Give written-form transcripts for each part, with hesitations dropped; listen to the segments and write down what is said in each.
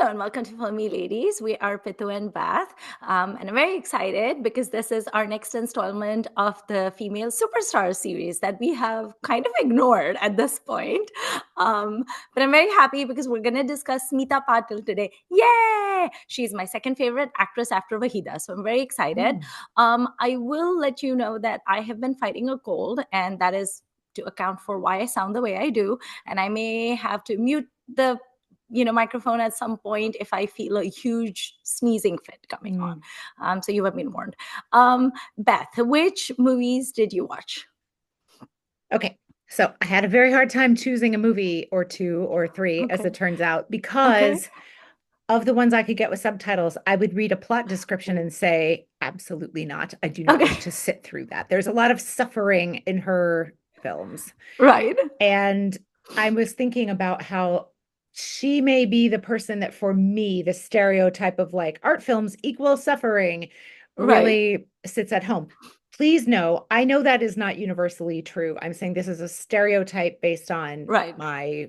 Hello and welcome to Filmi Ladies. We are Pitu and Bath, and I'm very excited because this is our next installment of the female superstar series that we have kind of ignored at this point. But I'm very happy because we're going to discuss Smita Patil today. Yay! She's my second favorite actress after Wahida, so I'm very excited. I will let you know that I have been fighting a cold, and that is to account for why I sound the way I do, and I may have to mute the microphone at some point if I feel a huge sneezing fit coming on. So you have been warned. Beth, which movies did you watch? Okay, so I had a very hard time choosing a movie or two or three, as Okay. it turns out, Okay. because of the ones I could get with subtitles, I would read a plot description and say, absolutely not. I do not Okay. wish to sit through that. There's a lot of suffering in her films. Right. And I was thinking about how she may be the person that, for me, the stereotype of like art films equal suffering Right. really sits at home. Please know, I know that is not universally true. I'm saying this is a stereotype based on Right.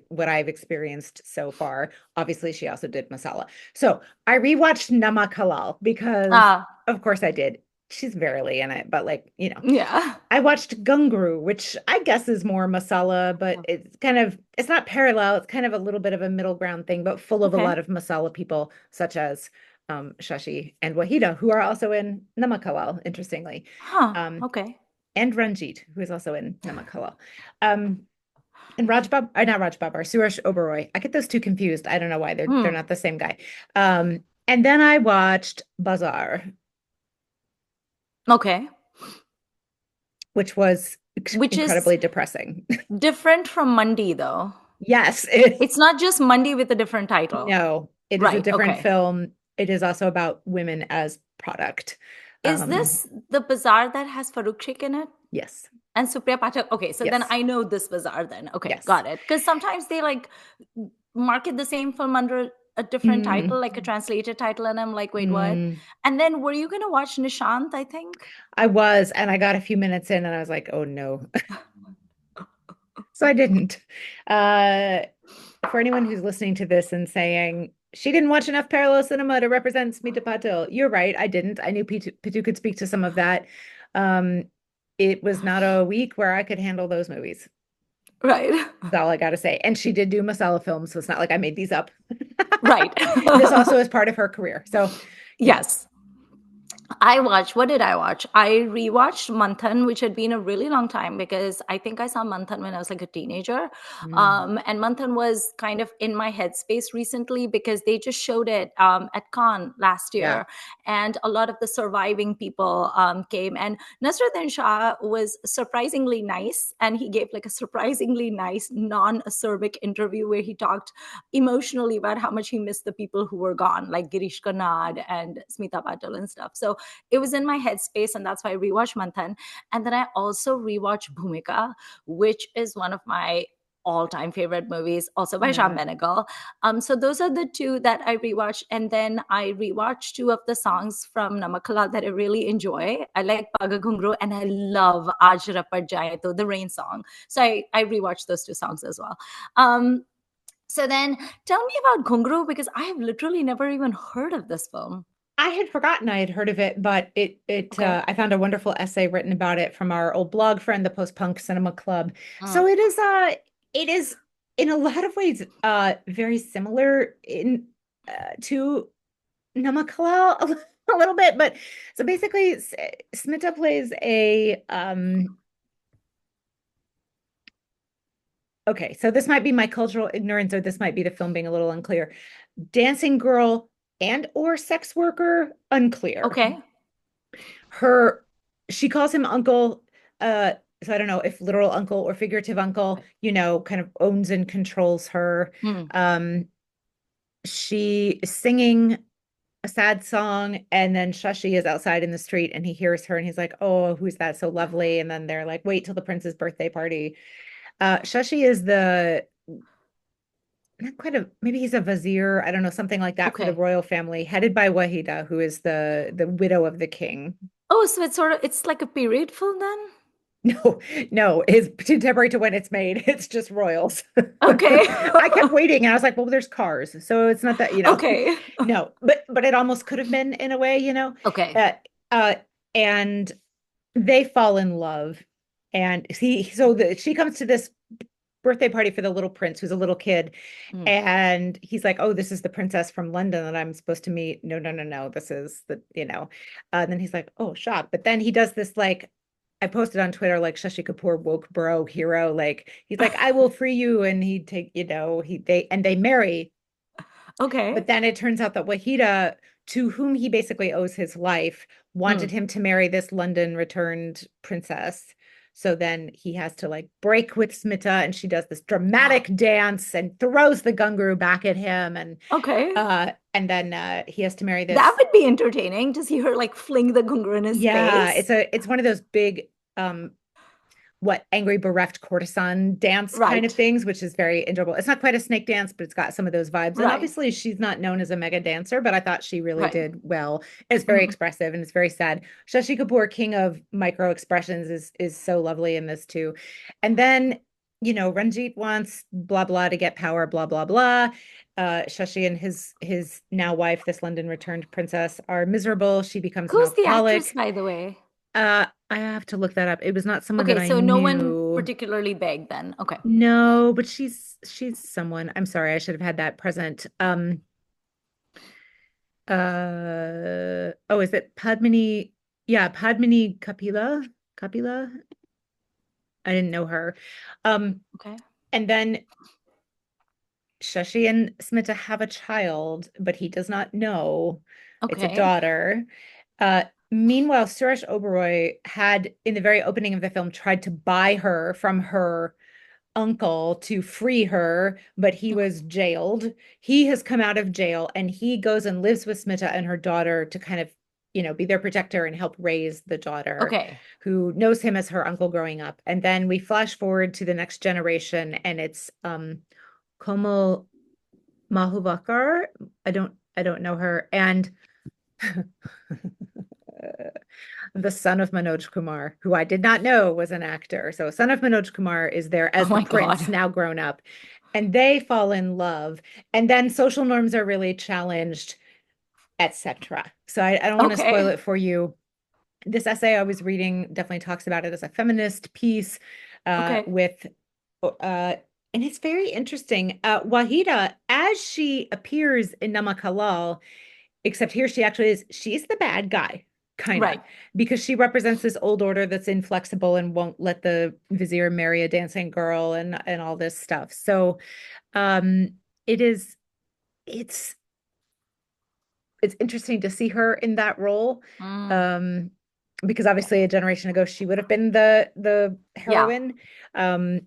what I've experienced so far. Obviously, she also did Masala. So I rewatched Namak Halal because, Ah, of course, I did. She's barely in it, but yeah. I watched Ghungroo, which I guess is more masala, but it's not parallel. It's kind of a little bit of a middle ground thing, but full of a Okay. lot of masala people, such as Shashi and Wahida, who are also in Namak Halal, interestingly, Huh. um, Okay. and Ranjit, who is also in Namak Halal. Um, and not Raj Babar, Suresh Oberoi. I get those two confused. I don't know why they're Hmm. not the same guy. And then I watched Bazaar, Okay. which was Which is incredibly depressing. different from Mandi, though. Yes, It's not just Mandi with a different title. no, it is a Right. different Okay. film. It is also about women as product. Is Um, this the bazaar that has Farooq Sheikh in it? yes, And Supriya Patil. Okay, so then yes, I know this bazaar then. Okay, yes. got it. Because sometimes they like market the same film under a different title, Mm, like a translated title, and I'm like, wait, what? mm. And then were you gonna watch Nishant, I think? I was, and I got a few minutes in, and I was like, oh no. So I didn't. Uh, for anyone who's listening to this and saying she didn't watch enough parallel cinema to represent Smita Patil, you're right. I didn't. I knew Pitu could speak to some of that. Um, it was not a week where I could handle those movies. Right. That's all I got to say. And she did do Masala films, so it's not like I made these up. Right. This also is part of her career. So, you know, Yes. I watched, what did I watch? I rewatched Manthan, which had been a really long time because I think I saw Manthan when I was like a teenager. mm, And Manthan was kind of in my headspace recently because they just showed it at Cannes last yeah. year. And a lot of the surviving people came. And Nasruddin Shah was surprisingly nice. And he gave like a surprisingly nice, non acerbic interview where he talked emotionally about how much he missed the people who were gone, like Girish Karnad and Smita Patil and stuff. So it was in my headspace, and that's why I rewatched Manthan. And then I also rewatched Bhumika, which is one of my all-time favorite movies, also by Sham Yeah. Benegal. So those are the two that I rewatched, and then I rewatched two of the songs from Namakala that I really enjoy. I like Paga Ghungroo, and I love Aaj Rapat Jaye To, the Rain song. So I rewatched those two songs as well. So then tell me about Ghungroo because I have literally never even heard of this film. I had forgotten I had heard of it, but Okay. I found a wonderful essay written about it from our old blog friend, the Post Punk Cinema Club. So Mm. it is in a lot of ways very similar in to Namakalal a little bit, but so basically Smita plays a okay, so this might be my cultural ignorance, or this might be the film being a little unclear. Dancing girl and or sex worker, unclear. Okay. Her She calls him uncle. So I don't know if literal uncle or figurative uncle, kind of owns and controls her. Hmm. She is singing a sad song, and then Shashi is outside in the street and he hears her and he's like, oh, who's that so lovely? And then they're like, wait till the prince's birthday party. Shashi is the not quite a maybe he's a vizier, I don't know, something like that for the Okay. royal family, headed by Wahida, who is the widow of the king. Oh, so it's like a period film then? No, no, his contemporary to when it's made. It's just royals. Okay. I kept waiting and I was like, well, there's cars. So it's not that, Okay. no, but it almost could have been in a way, Okay. Uh, uh and they fall in love. And she comes to this birthday party for the little prince who's a little kid. Mm. And he's like, oh, this is the princess from London that I'm supposed to meet. No, no, no, no. This is and then he's like, oh, shock. But then he does this, like, I posted on Twitter, like, Shashi Kapoor woke bro hero. Like, he's like, I will free you. And he'd take, they marry. Okay. But then it turns out that Wahida, to whom he basically owes his life, wanted Mm. him to marry this London returned princess. So then he has to, like, break with Smita, and she does this dramatic dance and throws the Ghungroo back at him, Okay. and then he has to marry That this. would be entertaining to see her like fling the gungur in his Yeah, face. it's one of those big um what angry bereft courtesan dance kind of Right. things, which is very enjoyable. It's not quite a snake dance, but it's got some of those vibes. And Right. obviously, she's not known as a mega dancer, but I thought she really Right. did well. It's very Mhm. expressive and it's very sad. Shashi Kapoor, king of micro expressions, is so lovely in this too. And then, Ranjit wants blah blah to get power, blah blah blah. Shashi and his now wife, this London returned princess, are miserable. She becomes an Who's the actress, alcoholic. by the way? I have to look that up. It was not someone that Okay, I so no one knew. particularly big then. Okay. No, but she's someone. I'm sorry, I should have had that present. Oh, is it Padmini? Yeah, Padmini Kapila. Kapila. I didn't know her. Um, Okay. and then Shashi and Smita have a child, but he does not know. It's a Okay. daughter. Meanwhile, Suresh Oberoi had, in the very opening of the film, tried to buy her from her uncle to free her, but he Okay. was jailed. He has come out of jail and he goes and lives with Smita and her daughter to kind of, be their protector and help raise the daughter Okay. who knows him as her uncle growing up. And then we flash forward to the next generation and it's Komal Mahuvakar. I don't know her. And the son of Manoj Kumar, who I did not know was an actor. So, son of Manoj Kumar is there Oh as the my prince, God. now grown up, and they fall in love. And then social norms are really challenged, etc. So, I don't want to spoil Okay. it for you. This essay I was reading definitely talks about it as a feminist piece Okay. with, and it's very interesting. Wahida, as she appears in Namak Halal, except here she actually she's the bad guy, kind of, Right. because she represents this old order that's inflexible and won't let the vizier marry a dancing girl and all this stuff. So um it is it's it's interesting to see her in that role. Mm. Um, because obviously a generation ago she would have been the Yeah. heroine.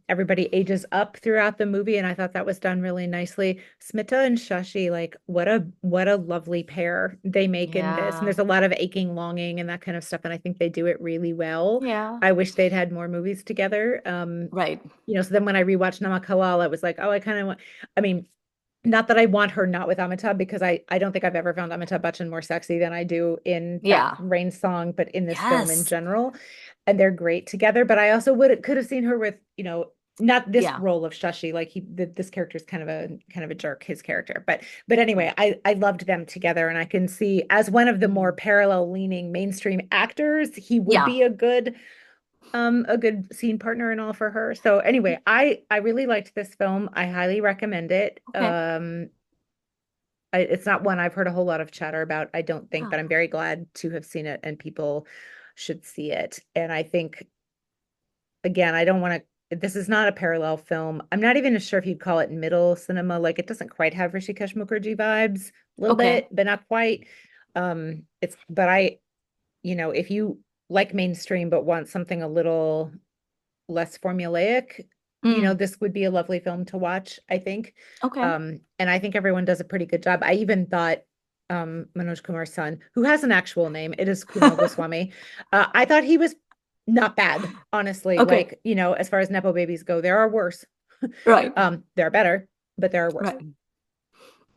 Everybody ages up throughout the movie, and I thought that was done really nicely. Smita and Shashi, like what a lovely pair they make in this. And Yeah. there's a lot of aching, longing, and that kind of stuff, and I think they do it really well. Yeah. I wish they'd had more movies together. Right. So then when I rewatched Namak Halal, I was like, oh, I kind of want. I mean, not that I want her not with Amitabh, because I don't think I've ever found Amitabh Bachchan more sexy than I do in that Yeah. Rain song, but in this film in Yes. general. And they're great together. But I also could have seen her with, not this Yeah. role of Shashi. Like this character is kind of a jerk, his character. But anyway, I loved them together, and I can see as one of the more Mm. parallel leaning mainstream actors, he would Yeah. be a good scene partner and all for her. So anyway, I really liked this film. I highly recommend it. Okay. It's not one I've heard a whole lot of chatter about, I don't think, Yeah. but I'm very glad to have seen it and people should see it. And I think, again, I don't want to, this is not a parallel film. I'm not even sure if you'd call it middle cinema. Like, it doesn't quite have Rishikesh Mukherjee vibes, a little Okay. bit, but not quite. But if you like mainstream but want something a little less formulaic, Mm. this would be a lovely film to watch, I think. Okay. And I think everyone does a pretty good job. I even thought Manoj Kumar's son, who has an actual name, it is Kunal Goswami. I thought he was not bad, honestly. Okay. Like, as far as Nepo babies go, there are worse. Right. There are better, but there are worse. Right.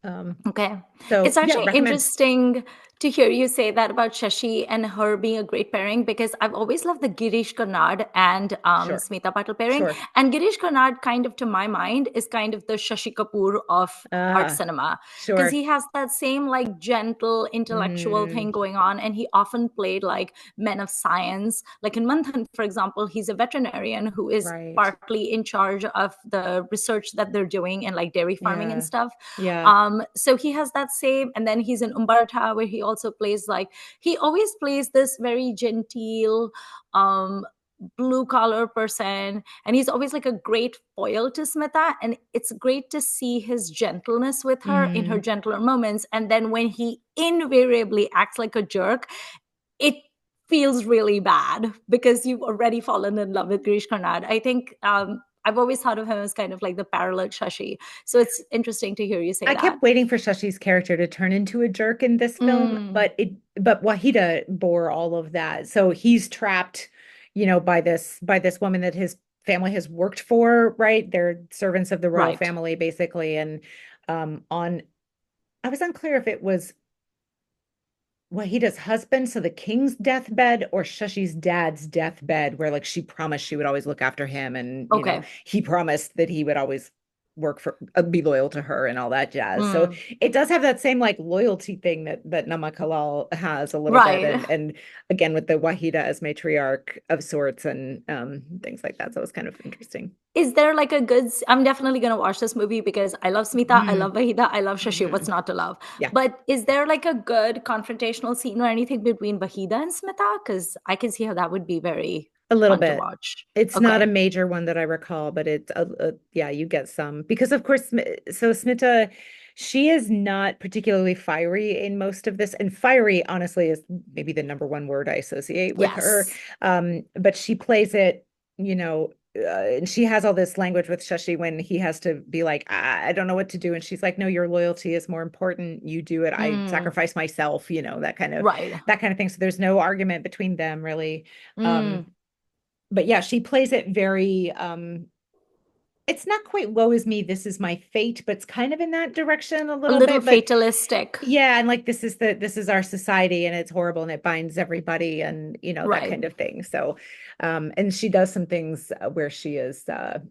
Um, Okay. so It's yeah, actually recommend. interesting to hear you say that about Shashi and her being a great pairing, because I've always loved the Girish Karnad and Sure. Smita Patil pairing. Sure. And Girish Karnad, kind of to my mind, is kind of the Shashi Kapoor of art Ah, cinema, because sure. he has that same like gentle intellectual thing Mm, going on, and he often played like men of science. Like in Manthan, for example, he's a veterinarian who is right. partly in charge of the research that they're doing in like dairy farming and Yeah. stuff. Yeah. So he has that same, and then he's in Umbartha, where he also plays like, he always plays this very genteel, blue collar person, and he's always like a great foil to Smita, and it's great to see his gentleness with her in her Mm. gentler moments. And then when he invariably acts like a jerk, it feels really bad because you've already fallen in love with Girish Karnad. I think I've always thought of him as kind of like the parallel Shashi. So it's interesting to hear you say I that. kept waiting for Shashi's character to turn into a jerk in this film, Mm, but Wahida bore all of that. So he's trapped, by this woman that his family has worked for, right? They're servants of the royal right. family, basically. And on I was unclear if it was Wahida's husband, so the king's deathbed, or Shashi's dad's deathbed, where like she promised she would always look after him, and Okay. he promised that he would always work for, be loyal to her, and all that jazz. So Mm, it does have that same like loyalty thing that Namak Halal has a little bit, right. and again with the Wahida as matriarch of sorts, and things like that. So it was kind of interesting. Is there like a good? I'm definitely gonna watch this movie because I love Smita, I love Mm, Vahida, I love Shashi. What's mhm. not to love? Yeah, But is there like a good confrontational scene or anything between Vahida and Smita? Because I can see how that would be very a little fun to bit. watch. It's not a Okay. major one that I recall, but it's yeah, you get some because of course, so Smita, she is not particularly fiery in most of this, and fiery honestly is maybe the number one word I associate with her. Yes. But she plays it, and she has all this language with Shashi when he has to be like, I don't know what to do, and she's like, no, your loyalty is more important. You do it. I Mm, sacrifice myself, right. that kind of thing. So there's no argument between them really. Um, Mm, but yeah, she plays it very it's not quite woe is me, this is my fate, but it's kind of in that direction a a little little bit. But fatalistic. yeah, and like this is our society and it's horrible and it binds everybody and that Right. kind of thing. So and she does some things where she is kind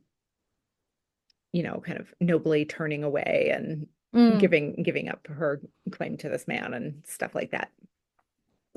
of nobly turning away and Mm, giving up her claim to this man and stuff like that.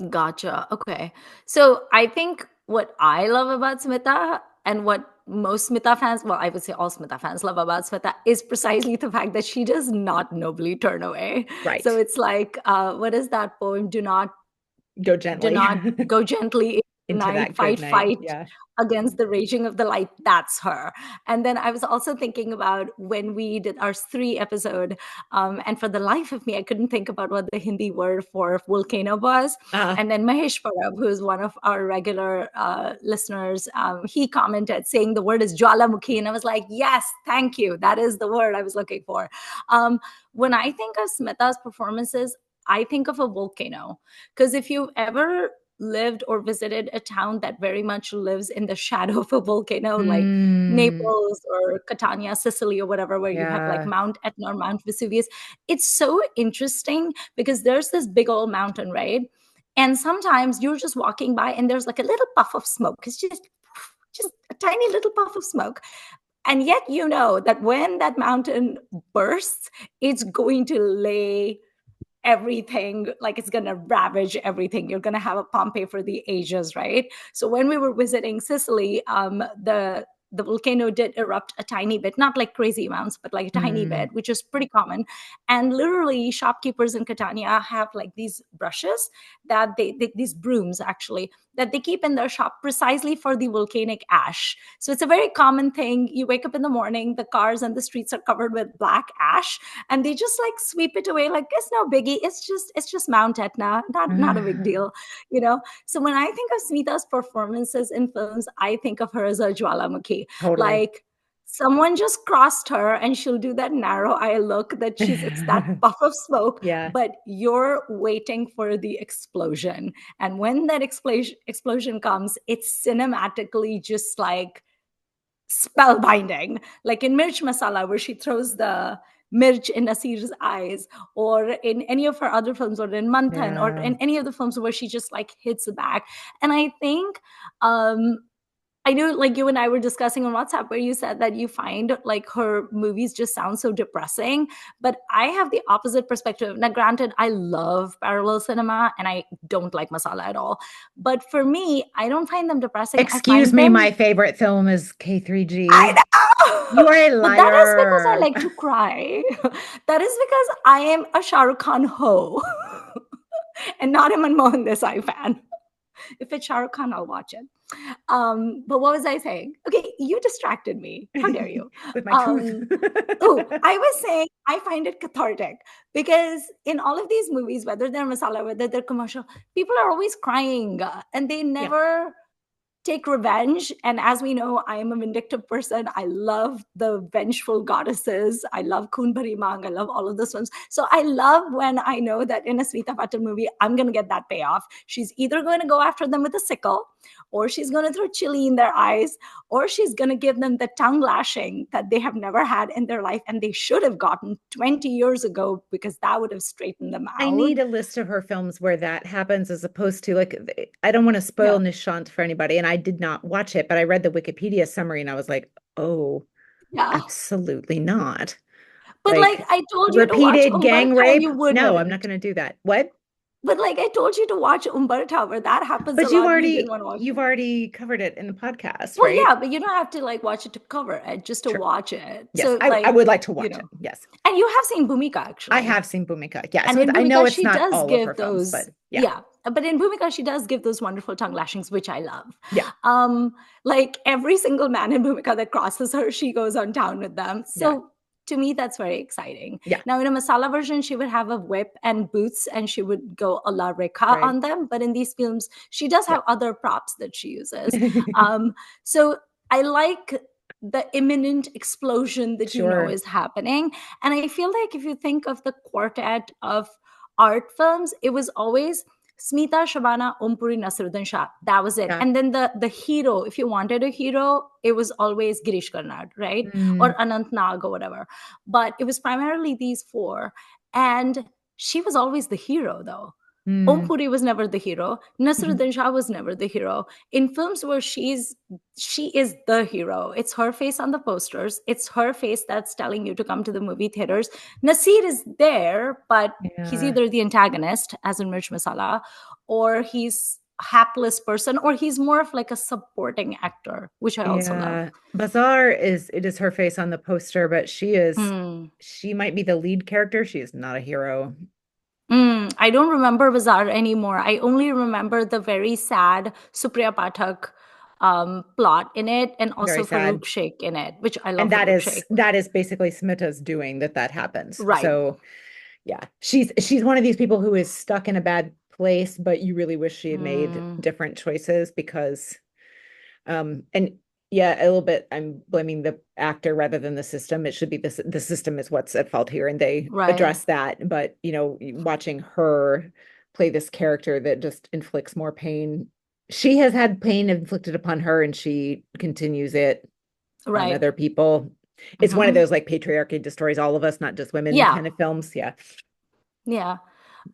gotcha. Okay. So I think what I love about Smita and what most Smita fans, well, I would say all Smita fans love about Smita is precisely the fact that she does not nobly turn away. So Right. it's like, what is that poem? Go Do gently not go gently into the into night, that good fight, night. fight Yeah. against the raging of the light. That's her. And then I was also thinking about when we did our three episode, and for the life of me, I couldn't think about what the Hindi word for volcano was. Uh, And then Mahesh Parab, who is one of our regular listeners, he commented saying the word is Jwalamukhi. And I was like, yes, thank you. That is the word I was looking for. Um, when I think of Smita's performances, I think of a volcano. Because if you've ever lived or visited a town that very much lives in the shadow of a volcano, like mm, Naples or Catania, Sicily, or whatever, where you have like yeah. Mount Etna or Mount Vesuvius, it's so interesting because there's this big old mountain, right? And sometimes you're just walking by and there's like a little puff of smoke. It's just a tiny little puff of smoke. And yet you know that when that mountain bursts, it's going to lay everything, like it's going to ravage everything. You're going to have a Pompeii for the ages, right? So when we were visiting Sicily, the volcano did erupt a tiny bit, not like crazy amounts, but like a tiny Mm, bit, which is pretty common. And literally, shopkeepers in Catania have like these brushes that these brooms actually, that they keep in their shop precisely for the volcanic ash. So it's a very common thing. You wake up in the morning, the cars and the streets are covered with black ash, and they just like sweep it away like it's no biggie. It's just Mount Etna, not a big deal, you know. So when I think of Smita's performances in films, I think of her as a Jwalamukhi. totally. Like someone just crossed her and she'll do that narrow eye look that it's that puff of smoke, Yeah. but you're waiting for the explosion. And when that explosion comes, it's cinematically just like spellbinding. Like in Mirch Masala, where she throws the Mirch in Nasir's eyes, or in any of her other films, or in Manthan, or Yeah. in any of the films where she just like hits the back. And I think um I know, like, you and I were discussing on WhatsApp where you said that you find like her movies just sound so depressing. But I have the opposite perspective. Now, granted, I love parallel cinema and I don't like masala at all. But for me, I don't find them depressing. I Excuse find me, them, my favorite film is I K3G. You know, are a but that is because I liar. like to cry. That is because I am a Shah Rukh Khan ho and not a Manmohan Desai fan. If it's Shah Rukh Khan, I'll watch it. But what was I saying? Okay, you distracted me. How dare you? With my truth. Um, oh, I was saying I find it cathartic because in all of these movies, whether they're masala, whether they're commercial, people are always crying and they Yeah. never take revenge. And as we know, I am a vindictive person. I love the vengeful goddesses. I love Khoon Bhari Maang. I love all of those films. So I love when I know that in a Smita Patil movie, I'm going to get that payoff. She's either going to go after them with a sickle, or she's going to throw chili in their eyes, or she's going to give them the tongue lashing that they have never had in their life and they should have gotten 20 years ago, because that would have straightened them I out. need a list of her films where that happens as opposed to like, I don't want to spoil Yeah. Nishant for anybody. And I did not watch it, but I read the Wikipedia summary and I was like, oh, Yeah. absolutely not. But like Like I told you to watch repeated gang Umbartha and rape? you No, I'm not wouldn't. going to do that. What? But like I told you to watch Umbartha, where that happens a But lot, and you didn't want to watch you've it. already covered it in the podcast, Well, right? yeah, but you don't have to like watch it to cover it, just to True. watch it. Yes, So I like, would like to you watch it. know, Yes. and you have seen Bhumika I actually. have seen Bhumika. Yeah. And So in I know Bhumika, it's she not does all of her give films, those, but yeah. yeah. But in Bhumika, she does give those wonderful tongue lashings, which I love. Yeah. Um, like every single man in Bhumika that crosses her, she goes on town with them. Yeah. So to me, that's very exciting. Yeah. Now, in a masala version, she would have a whip and boots and she would go a la Rekha Right. on them. But in these films, she does Yeah. have other props that she uses. So I like the imminent explosion that you know Sure. is happening. And I feel like if you think of the quartet of art films, it was always Smita, Shabana, Ompuri, Nasruddin Shah. That was it. Yeah. And then the hero, if you wanted a hero, it was always Girish Karnad, right? Or Mm, Anant Nag or whatever. But it was primarily these four. And she was always the hero, though. Om mm, Puri was never the hero. mhm. Nasruddin Shah was never the hero. In films where she is the hero, it's her face on the posters. It's her face that's telling you to come to the movie theaters. Nasir is there, but he's Yeah. either the antagonist, as in Mirch Masala, or he's a hapless person, or he's more of like a supporting actor, which I also love. Yeah. Bazaar is it is her face on the poster, but Hmm. she might be the lead character. She is not a hero. I don't remember Bazaar anymore. I only remember the very sad Supriya Pathak plot in it, and Very also sad. Farouk Sheikh in it, which I And love Farouk Sheikh. that is basically Smita's doing that happens. Right. So yeah, she's one of these people who is stuck in a bad place, but you really wish she had made Mm, different choices because and yeah, a little bit I'm blaming the actor rather than the system. It should be the system is what's at fault here, and they right. address that. But you know, watching her play this character that just inflicts more pain. She has had pain inflicted upon her, and she continues it on Right. other people. It's one of Hmm. those like patriarchy destroys all of us, not just women Yeah. kind of films. Yeah. Yeah.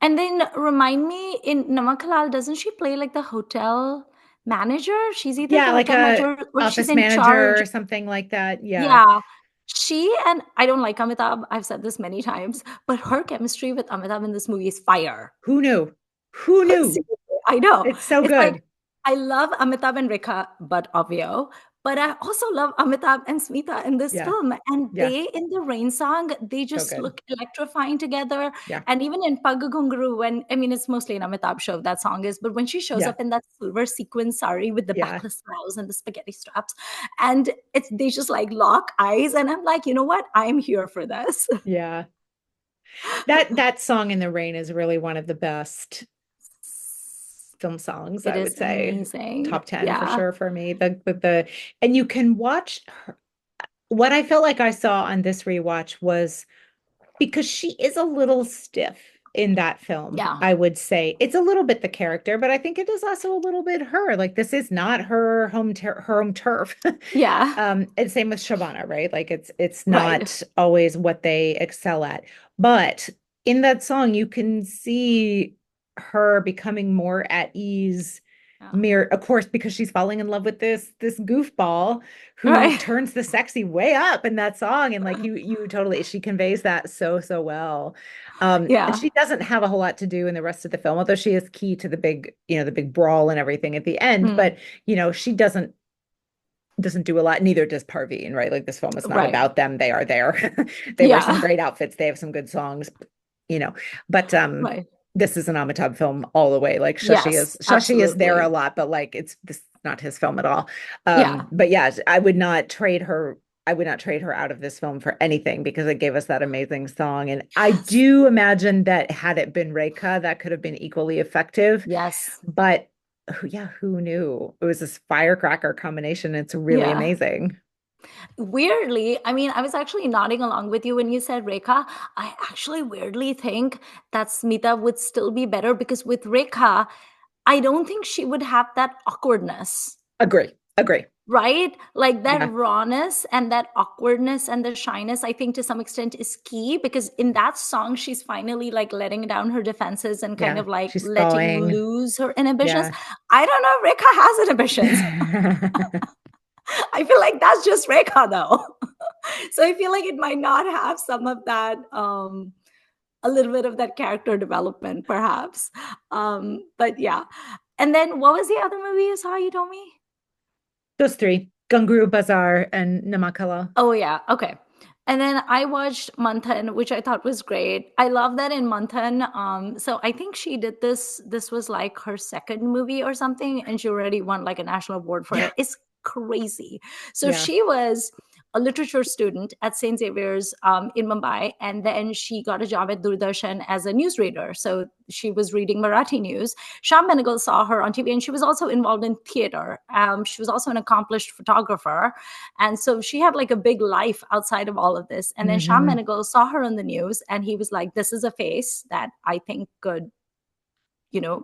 And then remind me, in Namak Halal, doesn't she play like the hotel manager? She's either Yeah, the like hotel a manager or she's office in manager charge. or something like that. Yeah. Yeah. She and I don't like Amitabh. I've said this many times, but her chemistry with Amitabh in this movie is fire. Who knew? Who knew? Seriously, I know. It's so It's like good. I love Amitabh and Rekha, but obvio. But I also love Amitabh and Smita in this Yeah. film. And Yeah. they, in the Rain song, they So just good. look electrifying together. Yeah. And even in Pag Ghungroo, when I mean, it's mostly an Amitabh show, that song is, but when she shows Yeah. up in that silver sequin sari with the Yeah. backless blouse and the spaghetti straps, and they just like lock eyes. And I'm like, you know what? I'm here for this. Yeah. That song in the rain is really one of the best film songs, It I is would say. amazing. Top 10 for Yeah. sure for me. The and you can watch her, what I felt like I saw on this rewatch was because she is a little stiff. in that film. Yeah. I would say it's a little bit the character, but I think it is also a little bit her. Like this is not her home turf. Yeah. And same with Shabana, right? Like it's Right. not always what they excel at. But in that song, you can see her becoming more at ease. Yeah. Mere, of course, because she's falling in love with this goofball who Right. turns the sexy way up in that song, and like you totally she conveys that so well. And Yeah. she doesn't have a whole lot to do in the rest of the film, although she is key to the big, the big brawl and everything at the end. Mm. But she doesn't do a lot. Neither does Parveen, right? Like this film is not Right. about them. They are there. They wear some Yeah. great outfits. They have some good songs, you know. But Right. this is an Amitabh film all the way. Like Yes, Shashi is there a absolutely. lot, but like it's this is not his film at all. Yeah. But yeah, I would not trade her. I would not trade her out of this film for anything because it gave us that amazing song. And I Yes. do imagine that had it been Rekha, that could have been equally effective. Yes. But yeah, who knew? It was this firecracker combination. It's really Yeah. amazing. Weirdly, I mean, I was actually nodding along with you when you said Rekha. I actually weirdly think that Smita would still be better because with Rekha, I don't think she would have that awkwardness, Agree. Agree. right? Like that Yeah. rawness and that awkwardness and the shyness, I think to some extent is key because in that song, she's finally like letting down her defenses and kind Yeah. of like She's letting thawing. loose her inhibitions. Yeah. I don't know if Rekha has inhibitions. I feel like that's just Rekha though. So I feel like it might not have some of that, a little bit of that character development, perhaps. But yeah. And then what was the other movie you saw? You told me. Those three, Ghungroo, Bazaar, and Namak. Oh yeah, okay. And then I watched Manthan, which I thought was great. I love that in Manthan. So I think she did this. This was like her second movie or something, and she already won like a national award for Yeah. it. It's crazy. So Yeah. she was a literature student at St. Xavier's in Mumbai, and then she got a job at Doordarshan as a newsreader. So she was reading Marathi news. Sham Benegal saw her on TV, and she was also involved in theater. She was also an accomplished photographer, and so she had like a big life outside of all of this. And then Sham Hmm. Benegal saw her on the news, and he was like, "This is a face that I think could."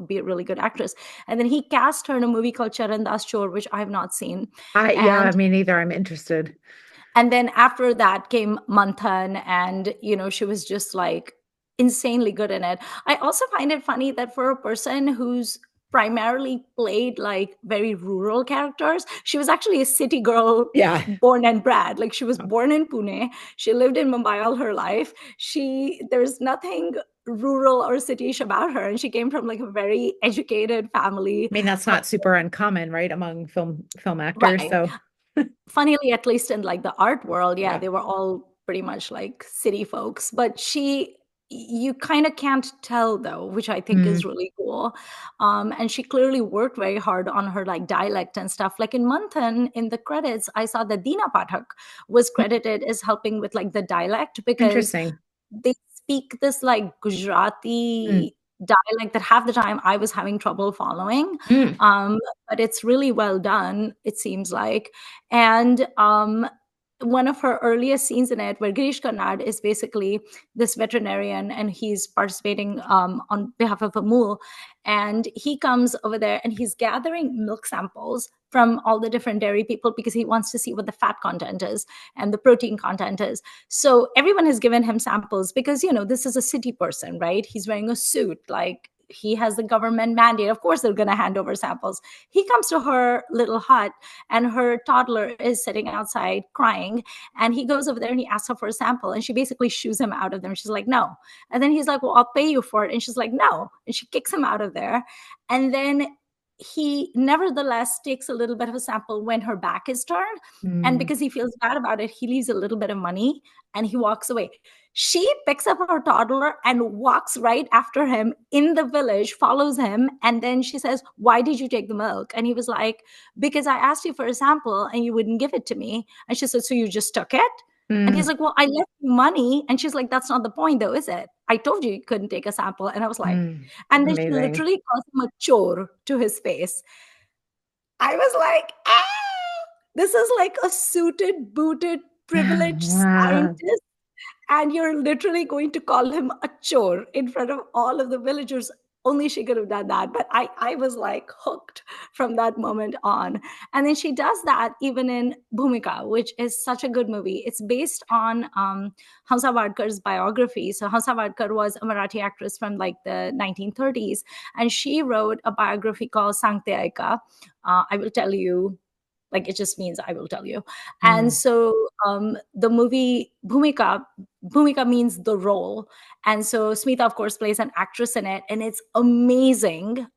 Be a really good actress. And then he cast her in a movie called Charan Das Chor, which I have not seen. Yeah, And me neither. I'm interested. then after that came Manthan, and she was just like insanely good in it. I also find it funny that for a person who's primarily played like very rural characters, she was actually a city girl Yeah. born and bred. Like she was born in Pune, she lived in Mumbai all her life. There's nothing rural or cityish about her, and she came from like a very educated family. I mean, that's Her, not super uncommon, right? Among film actors. right. So Funnily, at least in like the art world, yeah, yeah. they were all pretty much like city folks. But you kind of can't tell though, which I think is Mm. really cool. And she clearly worked very hard on her like dialect and stuff. Like in Manthan, in the credits, I saw that Deena Pathak was credited as helping with like the dialect because Interesting. they speak this like Mm. Gujarati dialect that half the time I was having trouble following. Mm. Um, but it's really well done, it seems like. And one of her earliest scenes in it, where Girish Karnad is basically this veterinarian and he's participating on behalf of a mule. And he comes over there and he's gathering milk samples from all the different dairy people because he wants to see what the fat content is and the protein content is. So everyone has given him samples because, this is a city person, right? He's wearing a suit, like he has the government mandate. Of course, they're going to hand over samples. He comes to her little hut and her toddler is sitting outside crying. And he goes over there and he asks her for a sample. And she basically shoos him out of them. She's like, no. And then he's like, well, I'll pay you for it. And she's like, no. And she kicks him out of there. And then he nevertheless takes a little bit of a sample when her back is turned. And Mm. because he feels bad about it, he leaves a little bit of money and he walks away. She picks up her toddler and walks right after him in the village, follows him. And then she says, why did you take the milk? And he was like, because I asked you for a sample and you wouldn't give it to me. And she said, so you just took it? And he's Mm. like, well, I left you money. And she's like, that's not the point, though, is it? I told you you couldn't take a sample. And I was like, Mm. and then she Amazing. literally calls him a chore to his face. I was like, this is like a suited, booted, privileged Wow. scientist and you're literally going to call him a chore in front of all of the villagers. Only she could have done that. But I was like hooked from that moment on. And then she does that even in Bhumika, which is such a good movie. It's based on Hamsa Wadkar's biography. So Hamsa Wadkar was a Marathi actress from like the 1930s, and she wrote a biography called Sangte Aika. I will tell you, like, it just means I will tell you. And Mm, so the movie Bhumika means the role. And so Smita, of course, plays an actress in it, and it's amazing.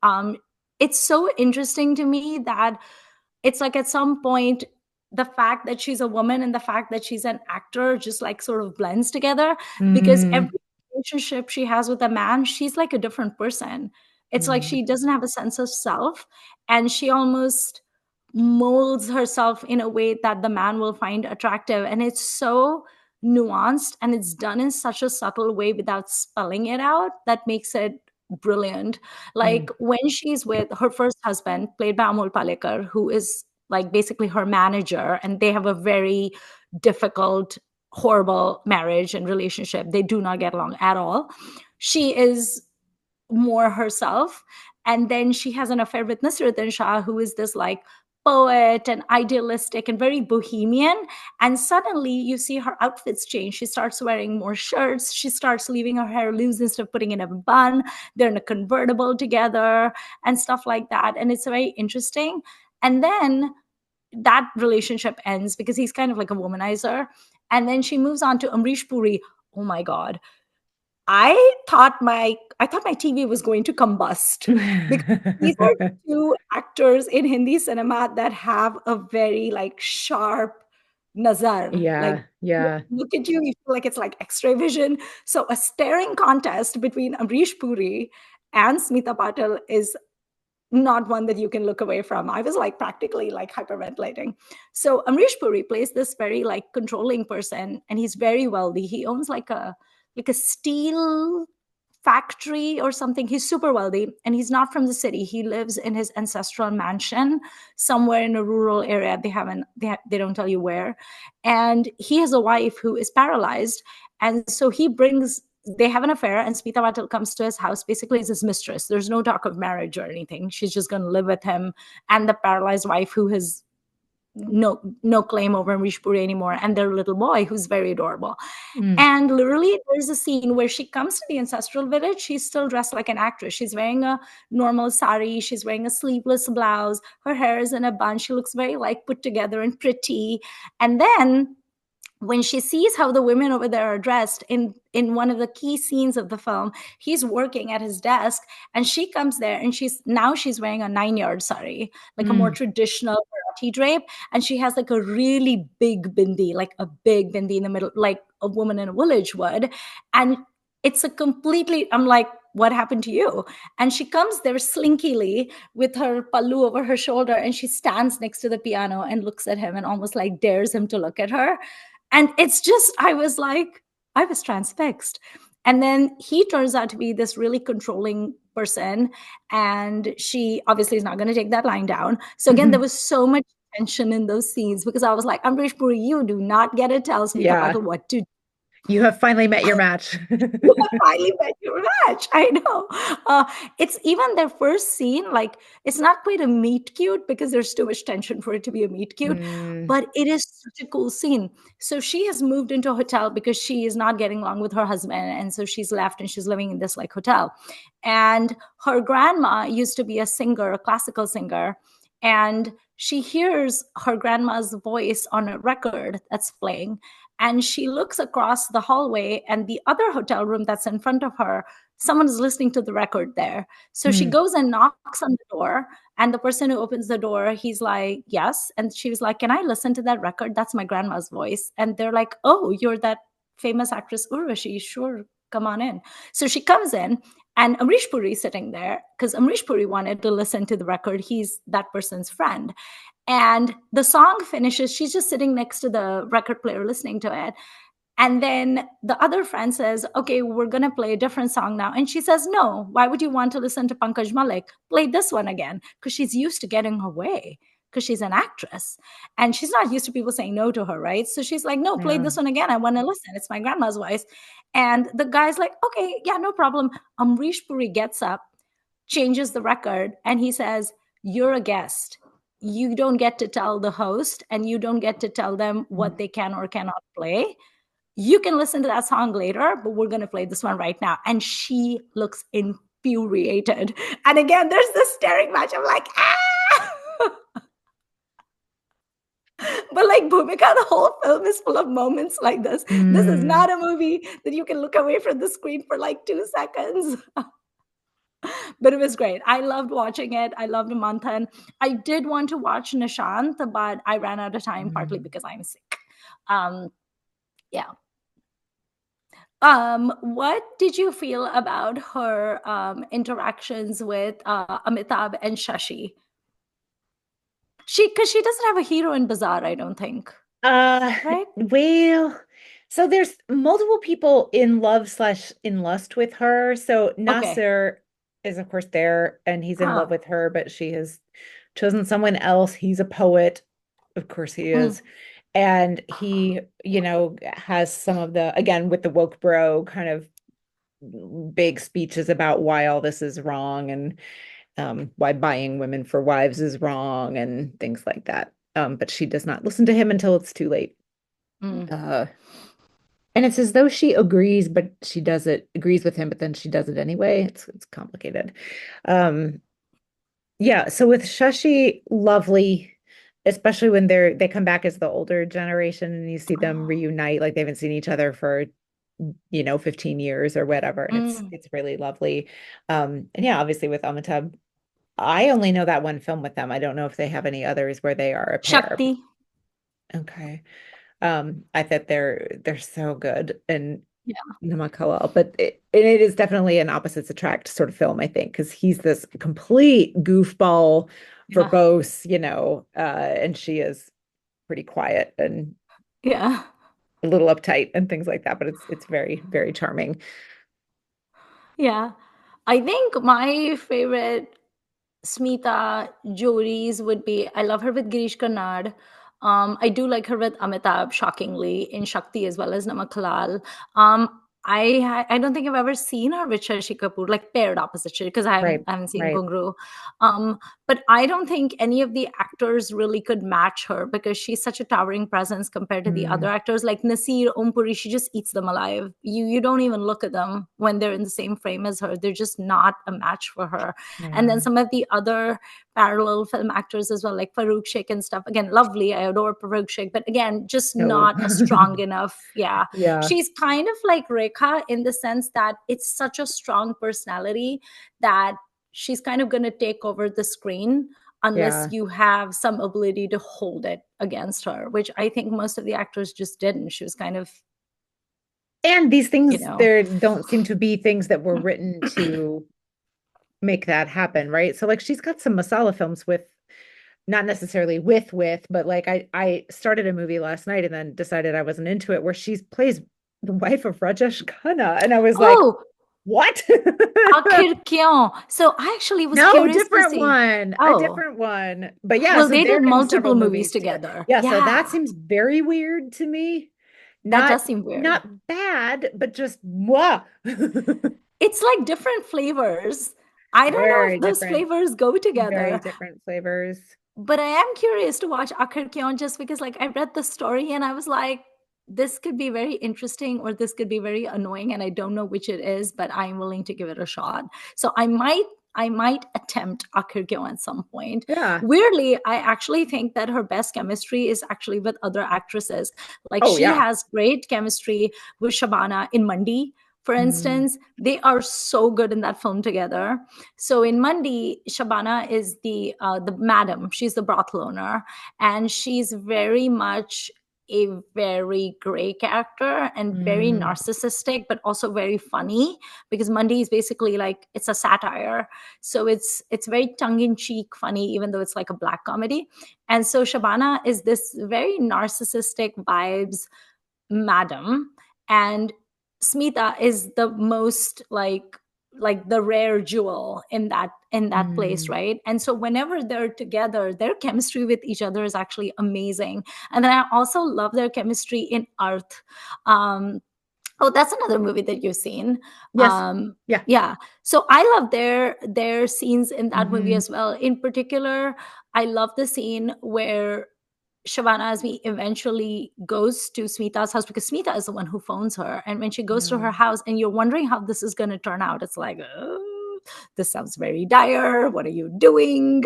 It's so interesting to me that it's like at some point the fact that she's a woman and the fact that she's an actor just like sort of blends together, because every mm, relationship she has with a man, she's like a different person. It's like mm, she doesn't have a sense of self, and she almost molds herself in a way that the man will find attractive. And it's so nuanced, and it's done in such a subtle way without spelling it out, that makes it brilliant. Like mm, when she's with her first husband, played by Amol Palekar, who is like basically her manager, and they have a very difficult, horrible marriage and relationship. They do not get along at all. She is more herself. And then she has an affair with Nasruddin Shah, who is this like poet and idealistic and very bohemian. And suddenly you see her outfits change. She starts wearing more shirts. She starts leaving her hair loose instead of putting it in a bun. They're in a convertible together and stuff like that. And it's very interesting. And then that relationship ends because he's kind of like a womanizer. And then she moves on to Amrish Puri. Oh my God. I thought my TV was going to combust, because these are mm. two actors in Hindi cinema that have a very like sharp nazar. Like Yeah, yeah. look at you, you feel like it's like X-ray vision. So a staring contest between Amrish Puri and Smita Patil is not one that you can look away from. I was like practically like hyperventilating. So Amrish Puri plays this very like controlling person, and he's very wealthy. He owns like a steel factory or something. He's super wealthy, and he's not from the city. He lives in his ancestral mansion somewhere in a rural area. They don't tell you where. And he has a wife who is paralyzed, and so they have an affair, and Smita Patil comes to his house basically as his mistress. There's no talk of marriage or anything. She's just going to live with him and the paralyzed wife, who has no claim over Amrish Puri anymore, and their little boy, who's very adorable. Mm, And literally, there's a scene where she comes to the ancestral village. She's still dressed like an actress. She's wearing a normal sari. She's wearing a sleeveless blouse. Her hair is in a bun. She looks very like put together and pretty. And then when she sees how the women over there are dressed in one of the key scenes of the film, he's working at his desk, and she comes there, and she's wearing a 9-yard sari, like a more mm. traditional Marathi drape, and she has like a really big bindi, like a big bindi in the middle, like a woman in a village would. And it's a completely, I'm like, what happened to you? And she comes there slinkily with her pallu over her shoulder, and she stands next to the piano and looks at him and almost like dares him to look at her. And it's just, I was transfixed. And then he turns out to be this really controlling person. And she obviously is not going to take that line down. So again, there was so much tension in those scenes, because I was like, Amrish Puri, you do not get to tell Smita Yeah, Patil what to. you have finally met your match. You have finally met your match. I know. Uh, it's even their first scene. Like, it's not quite a meet cute because there's too much tension for it to be a meet cute, Mm, but it is such a cool scene. So she has moved into a hotel because she is not getting along with her husband, and so she's left and she's living in this like hotel. And her grandma used to be a singer, a classical singer, and she hears her grandma's voice on a record that's playing, and she looks across the hallway, and the other hotel room that's in front of her, someone is listening to the record there. So she mm. goes and knocks on the door, and the person who opens the door, he's like, yes. And she was like, can I listen to that record? That's my grandma's voice. And they're like, oh, you're that famous actress Urvashi. Sure, come on in. So she comes in, and Amrish Puri is sitting there because Amrish Puri wanted to listen to the record. He's that person's friend. And the song finishes. She's just sitting next to the record player listening to it. And then the other friend says, okay, we're going to play a different song now. And she says, no, why would you want to listen to Pankaj Malik? Play this one again. Because she's used to getting her way. because she's an actress and she's not used to people saying no to her, right? So she's like, no, play Yeah. this one again. I want to listen. It's my grandma's voice. And the guy's like, okay, yeah, no problem. Amrish Puri gets up, changes the record, and he says, you're a guest. You don't get to tell the host and you don't get to tell them what they can or cannot play. You can listen to that song later, but we're going to play this one right now. And she looks infuriated. And again, there's this staring match. I'm like, ah! But like Bhumika, the whole film is full of moments like this. This is Mm. not a movie that you can look away from the screen for like 2 seconds. But it was great. I loved watching it. I loved Manthan. I did want to watch Nishant, but I ran out of time partly Mm. because I'm sick. Um, yeah. What did you feel about her interactions with Amitabh and Shashi? Because she doesn't have a hero in Bazaar, I don't think, Uh, right? well, so there's multiple people in love slash in lust with her. So Okay. Nasser is of course there and he's in love Huh. with her, but she has chosen someone else. He's a poet. Of course he is. Mm. And he, has some of the, again, with the woke bro kind of big speeches about why all this is wrong and why buying women for wives is wrong and things like that. But she does not listen to him until it's too late. Mm. Uh, and it's as though she agrees, but she does it, agrees with him, but then she does it anyway. It's complicated. Um, yeah, so with Shashi, lovely, especially when they come back as the older generation and you see them Oh. reunite, like they haven't seen each other for 15 years or whatever, and it's Mm. it's really lovely. And yeah, obviously with Amitabh, I only know that one film with them. I don't know if they have any others where they are a pair. Shakti. Okay. I thought they're so good and Yeah. Namak Halaal, but it is definitely an opposites attract sort of film, I think, because he's this complete goofball, Yeah. verbose, and she is pretty quiet and Yeah. a little uptight and things like that, but it's very, very charming. Yeah. I think my favorite Smita Joris would be, I love her with Girish Karnad. I do like her with Amitabh, shockingly, in Shakti as well as Namak Halal. I don't think I've ever seen her with Shashi Kapoor, like paired opposite, because Right, I haven't seen right. Ghungroo. But I don't think any of the actors really could match her because she's such a towering presence compared to the other Mm, actors. Like Nasir, Ompuri, she just eats them alive. You don't even look at them when they're in the same frame as her. They're just not a match for her. And yeah. then some of the other parallel film actors as well, like Farouk Sheikh and stuff. Again, lovely. I adore Farouk Sheikh, but again, just No. not a strong enough. Yeah. Yeah, She's kind of like Rekha in the sense that it's such a strong personality that she's kind of going to take over the screen unless yeah. you have some ability to hold it against her, which I think most of the actors just didn't. She was kind of, And these you things, know, there don't seem to be things that were written to make that happen, right? So like she's got some masala films with not necessarily but like I started a movie last night and then decided I wasn't into it where she plays the wife of Rajesh Khanna and I was like, oh, what? Akhir Kyon. So I actually was No, curious to different see. one, a Oh, different one. But yeah, well, so they they're did in several multiple movies movies together. together. Yeah, so that Yeah, seems very weird to me. that Not does seem weird. not bad, but just what? It's like different flavors. I don't know Very if those different, flavors go very together, different flavors. but I am curious to watch Akhir Kyon just because, like, I read the story and I was like, this could be very interesting or this could be very annoying, and I don't know which it is, but I'm willing to give it a shot. So I might attempt Akhir Kyon at some point. Yeah. Weirdly, I actually think that her best chemistry is actually with other actresses. Like Oh she yeah. has great chemistry with Shabana in Mandi, for Mm, instance. They are so good in that film together. So in Mandi, Shabana is the madam. She's the brothel owner, and she's very much a very gray character and very mm, narcissistic, but also very funny because Mandi is basically like it's a satire. So it's very tongue in cheek funny, even though it's like a black comedy. And so Shabana is this very narcissistic vibes madam, and Smita is the most like like the rare jewel in that place, Mm, right? And so whenever they're together, their chemistry with each other is actually amazing. And then I also love their chemistry in Earth. Oh, that's another movie that you've seen. yes. Yeah. Yeah, so I love their scenes in that movie Hmm. as well. In particular, I love the scene where Shabana Azmi eventually goes to Smita's house, because Smita is the one who phones her. And when she goes to her Yeah. house and you're wondering how this is going to turn out, it's like, oh, this sounds very dire. What are you doing?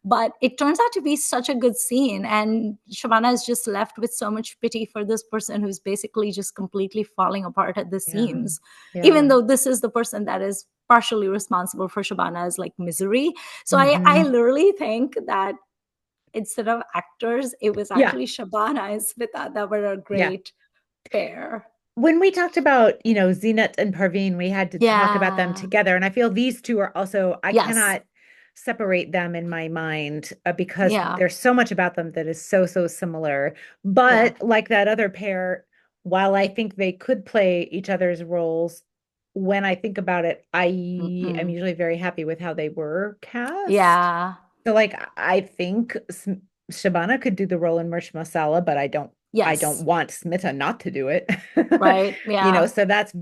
But it turns out to be such a good scene. And Shabana is just left with so much pity for this person who's basically just completely falling apart at the Yeah. seams, even Yeah. though this is the person that is partially responsible for Shabana's like misery. So I Hmm. literally think that instead of actors, it was Yeah. actually Shabana and Smita that were a Yeah. great pair. When we talked about, Zinat and Parveen, we had to talk about them Yeah. together. And I feel these two are also, I Yes. cannot separate them in my mind because Yeah. there's so much about them that is so, so similar. Yeah. But like that other pair, while I think they could play each other's roles, when I think about it, I am Hmm. usually very happy with how they were cast. Yeah. So like I think Shabana could do the role in Mirch Masala, but I don't Yes. want Smita not to do it. Right. Yeah. So that's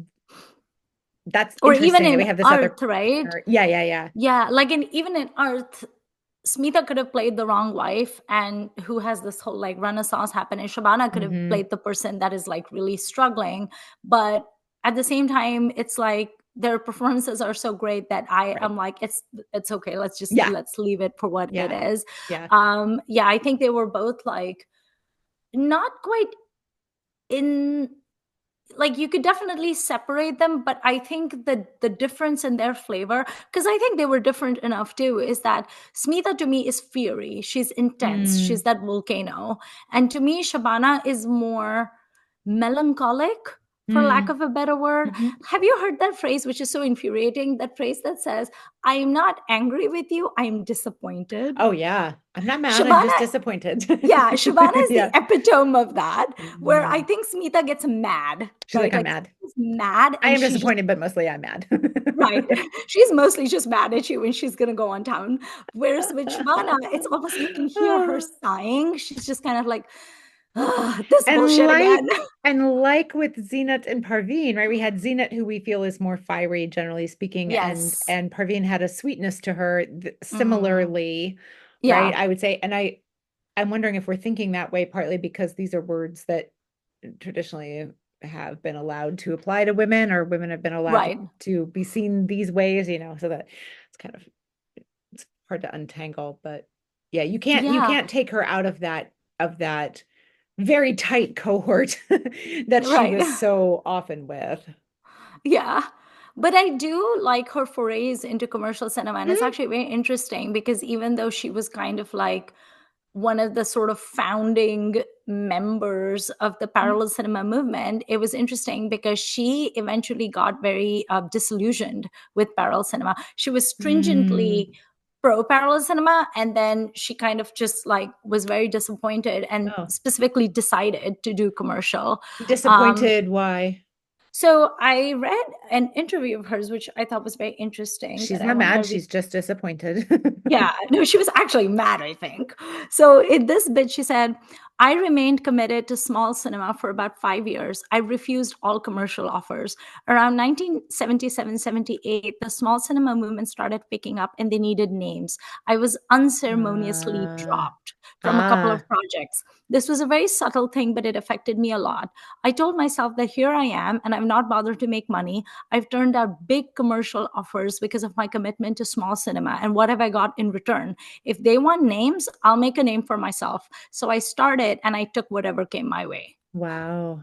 Or even interesting that in we have this other Art, right? partner. Yeah, yeah, yeah. Yeah. Like in even in Art, Smita could have played the wrong wife and who has this whole like renaissance happen, and Shabana could have Hmm. played the person that is like really struggling. But at the same time, it's like their performances are so great that I Right. am like, it's okay. Yeah, Let's leave it for what it yeah, is. yeah. Yeah, I think they were both like not quite in, like you could definitely separate them, but I think that the difference in their flavor, because I think they were different enough too, is that Smita to me is fiery, she's intense, Mm, she's that volcano. And to me Shabana is more melancholic, for lack mm, of a better word. hmm. Have you heard that phrase, which is so infuriating, that phrase that says, I am not angry with you, I am disappointed? Oh yeah. I'm not mad, I'm just Shabana, disappointed. yeah, Shivana is the Yeah. epitome of that, where I Mhm. think Smita gets mad, She's like, right? I'm Like mad. she's mad I and am she just, disappointed, but mostly I'm mad. right. She's mostly just mad at you when she's gonna go on town. Whereas with Shivana, it's almost you can hear her sighing. She's just kind of like, "Ah, this And bullshit again." like with Zenat and Parveen, right? We had Zenat, who we feel is more fiery, generally speaking, and Yes. Parveen had a sweetness to her Mm, similarly, right? yeah. I would say, and I'm wondering if we're thinking that way partly because these are words that traditionally have been allowed to apply to women, or women have been allowed Right. to be seen these ways, so that it's kind of it's hard to untangle. But yeah, you Yeah. can't take her out of that very tight cohort that she Right. was so often with. Yeah. But I do like her forays into commercial cinema. And it's Mm, actually very interesting because even though she was kind of like one of the sort of founding members of the mm, parallel cinema movement, it was interesting because she eventually got very disillusioned with parallel cinema. She was stringently mm. pro parallel cinema, and then she kind of just like was very disappointed and Oh, specifically decided to do commercial. Um, disappointed. Why? so I read an interview of hers, which I thought was very interesting, She's that I not want to mad. read. She's just disappointed. Yeah, no, she was actually mad, I think. So in this bit, she said, I remained committed to small cinema for about 5 years. I refused all commercial offers. Around 1977-78, the small cinema movement started picking up and they needed names. I was unceremoniously Uh, dropped from a couple of ah, projects. This was a very subtle thing, but it affected me a lot. I told myself that here I am, and I've not bothered to make money. I've turned out big commercial offers because of my commitment to small cinema. And what have I got in return? If they want names, I'll make a name for myself. So I started and I took whatever came my way. wow.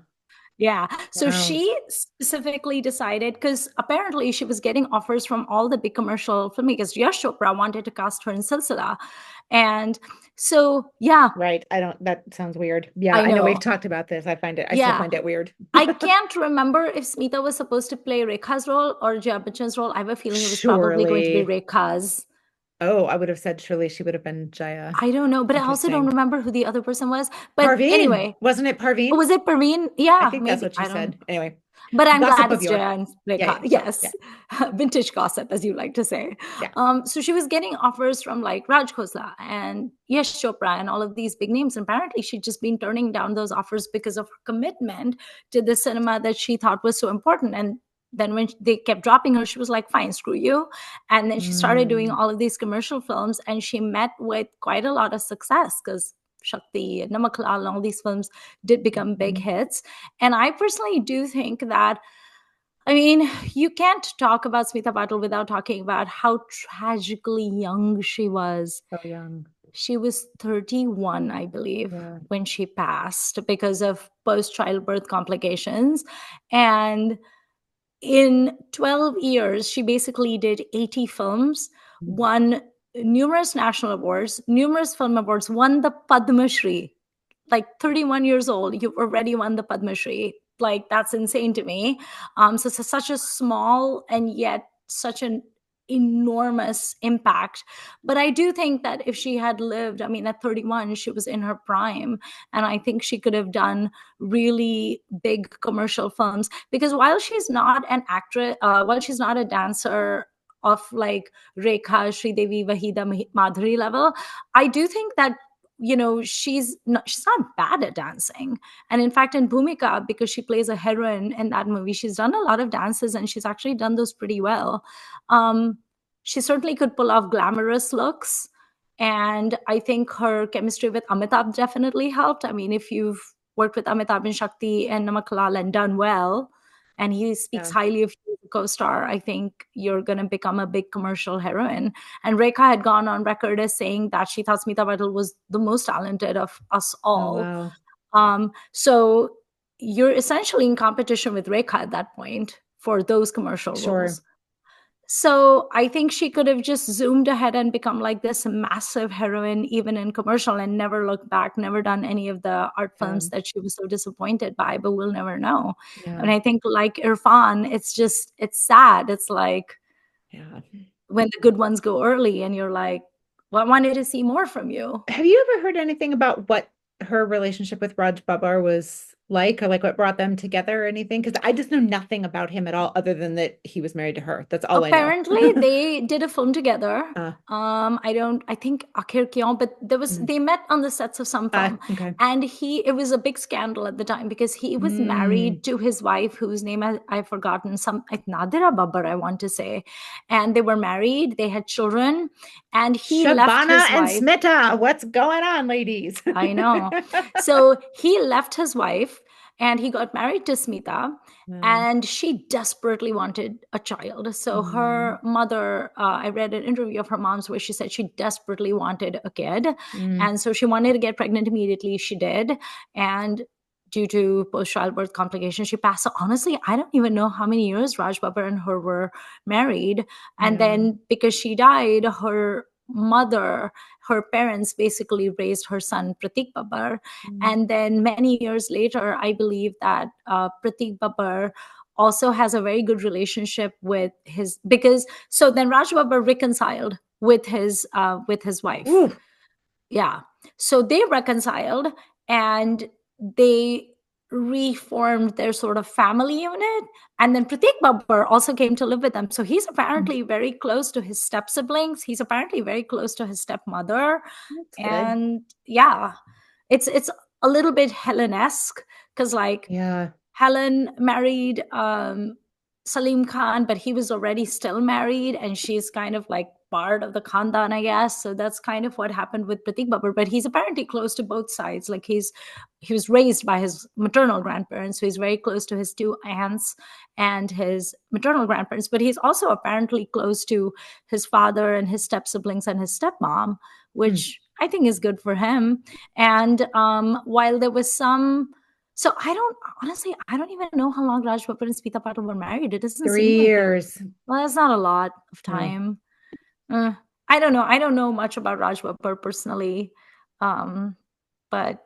Yeah. So Wow. she specifically decided, because apparently she was getting offers from all the big commercial filmmakers. Yash Chopra wanted to cast her in Silsila. And so, yeah, Right. That sounds weird. Yeah, I I know we've know. talked about this. I still Yeah. find it weird. I can't remember if Smita was supposed to play Rekha's role or Jaya Bachchan's role. I have a feeling it was probably going to be Surely. Rekha's. Oh, I would have said surely she would have been Jaya. I don't know, but I also don't Interesting. remember who the other person was. But Parveen, anyway, wasn't it Parveen? was it Parveen? I Yeah, think that's maybe. what she I don't. said. Anyway, But I'm gossip glad of it's Jaya yore. and Yeah, Rekha. yeah, yeah, Yes. Vintage gossip, as you like to say. yeah. So she was getting offers from like Raj Khosla and Yash Chopra and all of these big names. And apparently she'd just been turning down those offers because of her commitment to the cinema that she thought was so important. And then when they kept dropping her, she was like, fine, screw you. And then she started doing Mm, all of these commercial films, and she met with quite a lot of success because Shakti, Namak, and all these films did become big mhm. hits. And I personally do think that, I mean, you can't talk about Smita Patil without talking about how tragically young she was. So young. She was 31, I believe, Yeah. when she passed because of post childbirth complications. And in 12 years, she basically did 80 films, Mm. won numerous national awards, numerous film awards, won the Padma Shri. Like 31 years old, you've already won the Padma Shri. Like, that's insane to me. So it's such a small and yet such an enormous impact. But I do think that if she had lived, I mean, at 31, she was in her prime. And I think she could have done really big commercial films, because while she's not an actress, while she's not a dancer of like Rekha, Sridevi, Vahida, Madhuri level, I do think that, she's not bad at dancing. And in fact, in Bhumika, because she plays a heroine in that movie, she's done a lot of dances and she's actually done those pretty well. um, she certainly could pull off glamorous looks, and I think her chemistry with Amitabh definitely helped. I mean, if you've worked with Amitabh and Shakti and Namak and done well, and he speaks Yeah. highly of you as a co-star, I think you're going to become a big commercial heroine. And Rekha had gone on record as saying that she thought Smita Patil was the most talented of us Oh, all. wow. So you're essentially in competition with Rekha at that point for those commercial Sure. roles. So I think she could have just zoomed ahead and become like this massive heroine, even in commercial, and never looked back, never done any of the art Yeah. films that she was so disappointed by, but we'll never know. Yeah. And I think, like Irfan, it's sad. It's like Yeah. when the good ones go early and you're like, well, I wanted to see more from you. Have you ever heard anything about what her relationship with Raj Babar was like, or like what brought them together or anything? Because I just know nothing about him at all, other than that he was married to her. That's all I know. Apparently, they did a film together. Uh, I think Akhir Kyon, but mm, they met on the sets of some film, okay. and it was a big scandal at the time because he was Mm. married to his wife, whose name I've forgotten, some like Nadira Babbar, I want to say, and they were married, they had children, and he left Shabana his and wife. Smita, what's going on, ladies? I know. So he left his wife and he got married to Smita, Wow. and she desperately wanted a child. So Mm, her mother, I read an interview of her mom's where she said she desperately wanted a kid. mm, And so she wanted to get pregnant immediately. She did. And due to post childbirth complications, she passed. So honestly, I don't even know how many years Raj Babbar and her were married. And yeah. then because she died, her parents basically raised her son Pratik Babbar. Mm, And then many years later, I believe that Pratik Babbar also has a very good relationship with his, because so then Raj Babbar reconciled with his wife. ooh, Yeah. So they reconciled, and they reformed their sort of family unit. And then Pratik Babbar also came to live with them. So he's mm, apparently very close to his step siblings. He's apparently very close to his stepmother. that's good. And yeah, it's a little bit Helen-esque because like Yeah. Helen married Salim Khan, but he was already still married, and she's kind of like part of the Khandan, I guess. So that's kind of what happened with Pratik Babbar. But he's apparently close to both sides. Like he was raised by his maternal grandparents, so he's very close to his two aunts and his maternal grandparents. But he's also apparently close to his father and his step siblings and his stepmom, Mm. which I think is good for him. And while there was some, so I don't even know how long Raj Kapoor and Smita Patil were married. It doesn't seem Three like it. years. Well, that's not a lot of No, time. Uh, I don't know. I don't know much about Raj Kapoor personally. Um, but,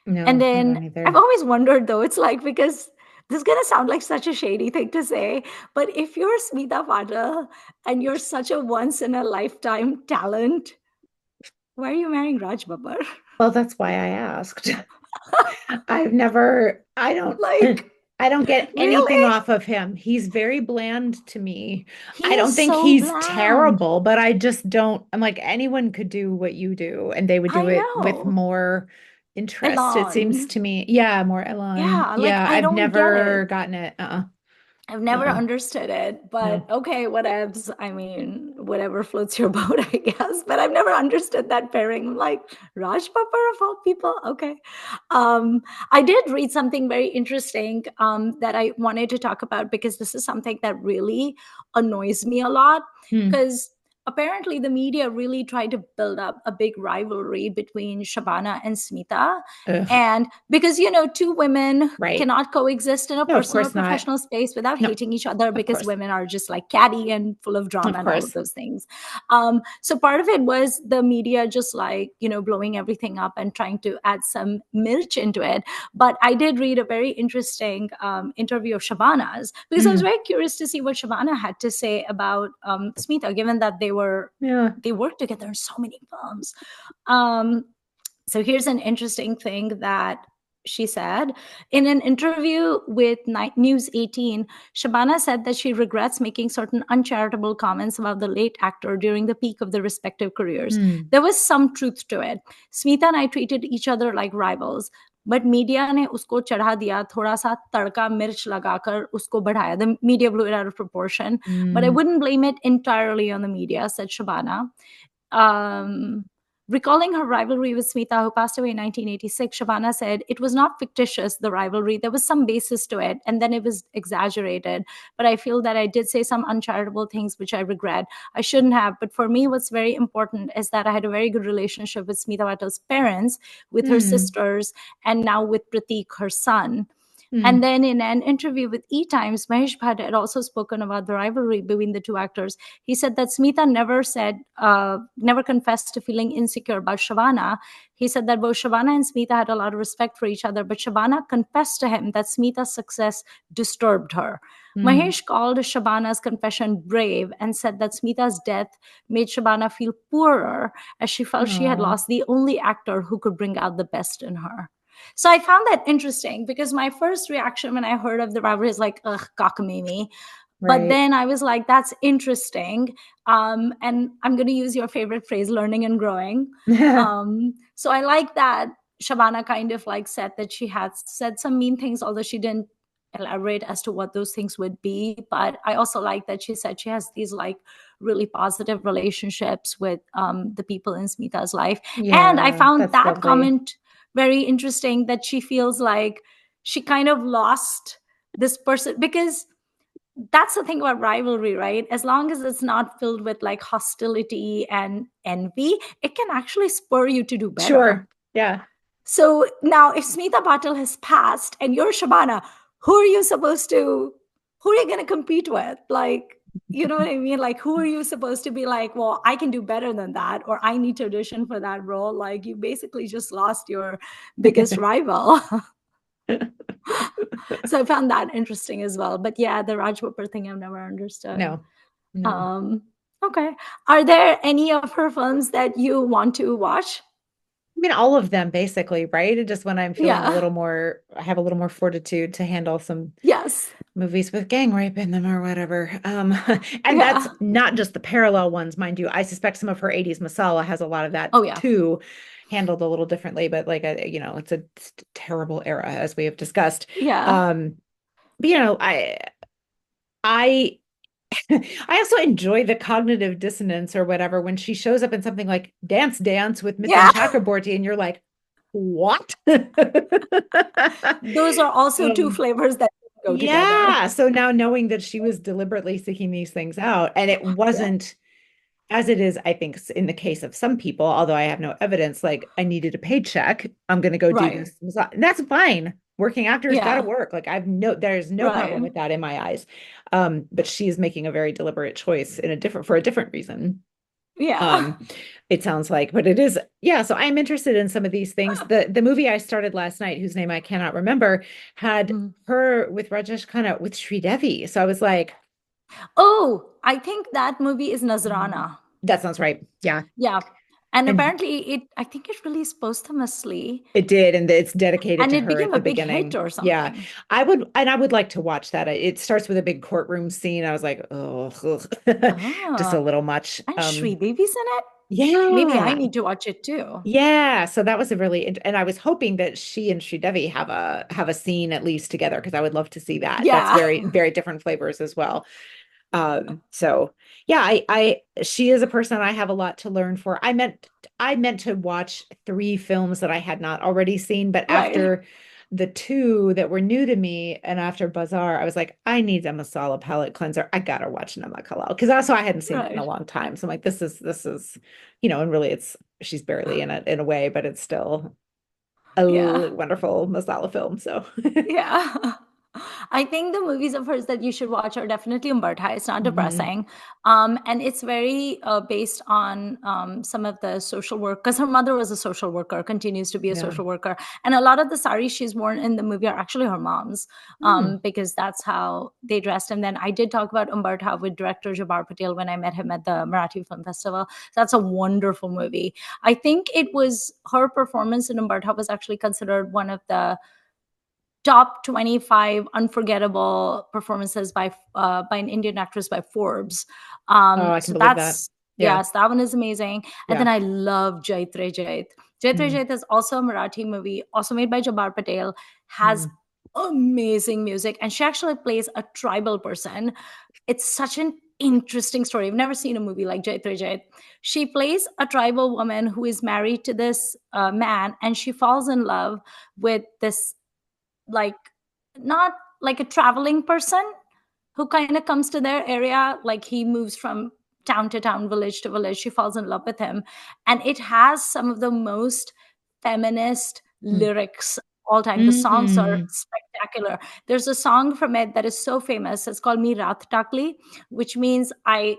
and no, I then don't I've either. always wondered though, it's like, because this is going to sound like such a shady thing to say, but if you're Smita Patil and you're such a once in a lifetime talent, why are you marrying Raj Babbar? Well, that's why I asked. I've never, I don't, Like, I don't get anything really? off of him. He's very bland to me. He I don't is think so he's bland. terrible, but I just don't, I'm like, anyone could do what you do, and they would do I it with know. more interest, it seems Elon. to me. Yeah, more Elon. Yeah, like Yeah, I I've don't get it. never gotten it. I've never Uh-uh. understood it, but No. okay, whatevs. I mean, whatever floats your boat, I guess. But I've never understood that pairing. I'm like, Raj Babbar of all people? Okay. Um, I did read something very interesting that I wanted to talk about because this is something that really annoys me a lot. Hmm. Because apparently the media really tried to build up a big rivalry between Shabana and Smita. Ugh. And because, two women Right. cannot coexist in a No, of personal or course not. professional space without No, hating each other of because course. women are just like catty and full of Of drama and all of course. those things. So part of it was the media just like, blowing everything up and trying to add some milk into it. But I did read a very interesting interview of Shabana's because I was Mm. very curious to see what Shabana had to say about Smita, given that Yeah. they worked together in so many films. Um, so here's an interesting thing that she said. In an interview with News 18, Shabana said that she regrets making certain uncharitable comments about the late actor during the peak of their respective careers. Hmm. There was some truth to it. Smita and I treated each other like rivals. But media ने उसको चढ़ा दिया थोड़ा सा तड़का मिर्च लगाकर उसको बढ़ाया the media blew it out of proportion but I Mm. wouldn't blame it entirely on the media said Shabana. um, Recalling her rivalry with Smita, who passed away in 1986, Shabana said, "It was not fictitious, the rivalry. There was some basis to it, and then it was exaggerated. But I feel that I did say some uncharitable things, which I regret. I shouldn't have. But for me, what's very important is that I had a very good relationship with Smita Patil's parents, with her Mm. sisters, and now with Pratik, her son." And Mm. then in an interview with E! Times, Mahesh Bhatt had also spoken about the rivalry between the two actors. He said that Smita never confessed to feeling insecure about Shabana. He said that both Shabana and Smita had a lot of respect for each other, but Shabana confessed to him that Smita's success disturbed her. Mm. Mahesh called Shabana's confession brave and said that Smita's death made Shabana feel poorer as she felt she had Oh, lost the only actor who could bring out the best in her. So I found that interesting because my first reaction when I heard of the rivalry is like, ugh, cockamamie. But right. then I was like, that's interesting. And I'm going to use your favorite phrase, learning and growing. So I like that Shabana kind of like said that she had said some mean things, although she didn't elaborate as to what those things would be. But I also like that she said she has these like really positive relationships with the people in Smita's life. And I Yeah, found that's that lovely. comment very interesting that she feels like she kind of lost this person because that's the thing about rivalry, right? As long as it's not filled with like hostility and envy, it can actually spur you to do better. Sure. Yeah. So now, if Smita Patil has passed and you're Shabana, who are you supposed to, who are you going to compete with? Like, you know what I mean? Like, who are you supposed to be like, well, I can do better than that, or I need to audition for that role? Like, you basically just lost your biggest rival. So I found that interesting as well. But yeah, the Raj Whooper thing I've never understood. No, no. Um, okay. Are there any of her films that you want to watch? I mean, all of them basically, right? Just when I'm feeling a Yeah. little more, I have a little more fortitude to handle some Yes. movies with gang rape in them or whatever. And that's Yeah. not just the parallel ones, mind you. I suspect some of her 80s Masala has a lot of that Oh, yeah. too, handled a little differently, but like it's a terrible era as we have discussed. Yeah. Um, but I I also enjoy the cognitive dissonance or whatever when she shows up in something like Dance Dance with Mithun Yeah. Chakraborty and you're like, what? Those are also two Um, flavors that go together. yeah. So now knowing that she was deliberately seeking these things out, and it Yeah. wasn't as it is, I think, in the case of some people, although I have no evidence, like I needed a paycheck, I'm going to go do Right. this. That's fine. Working actors got to Yeah. work. Like there's no problem Right. with that in my eyes. But she's making a very deliberate choice in a different for a different reason. Yeah. Um, it sounds like, but it is, yeah. So I'm interested in some of these things. The movie I started last night, whose name I cannot remember, had Mm. her with Rajesh Khanna with Sridevi. So I was like, Oh, I think that movie is mm, Nazrana. that sounds right. Yeah. Yeah. And And apparently I think it released posthumously it did, and it's dedicated and to it her became at a the big hit beginning. or Yeah. something. I would like to watch that. It starts with a big courtroom scene. I was like, oh, just a Oh, little much. and Sridevi's in it? Maybe I Yeah. need to watch it too. Yeah, so that was a really and I was hoping that she and Sridevi have a scene at least together because I would love to see that. That's Yeah. very different flavors as well. So yeah, I she is a person I have a lot to learn for. I meant to watch three films that I had not already seen, but Right. after the two that were new to me and after Bazaar, I was like, I need a masala palette cleanser. I gotta watch Namak Halal because also I hadn't seen it in a Right. long time. So I'm like, this is, and really it's she's barely in it in a way, but it's still a Yeah. wonderful masala film. So Yeah. I think the movies of hers that you should watch are definitely Umbartha. It's not Mhm. depressing. And it's very based on some of the social work, because her mother was a social worker, continues to be a Yeah. social worker. And a lot of the saris she's worn in the movie are actually her mom's, Hmm. because that's how they dressed. And then I did talk about Umbartha with director Jabbar Patil when I met him at the Marathi Film Festival. That's a wonderful movie. I think it was her performance in Umbartha was actually considered one of the top 25 unforgettable performances by an Indian actress by Forbes. Oh, I can So believe that. that's Yeah. yes, that one is amazing. And then Yeah. I love Jait. Mm, Jait is also a Marathi movie, also made by Jabbar Patel, has mm. amazing music, and she actually plays a tribal person. It's such an interesting story. I've never seen a movie like Jait. She plays a tribal woman who is married to this man, and she falls in love with this, like, not like a traveling person who kind of comes to their area, like he moves from town to town, village to village. She falls in love with him, and it has some of the most feminist Mm. lyrics of all time. The songs are Mm. spectacular. There's a song from it that is so famous. It's called "Mi Raat Takli," which means I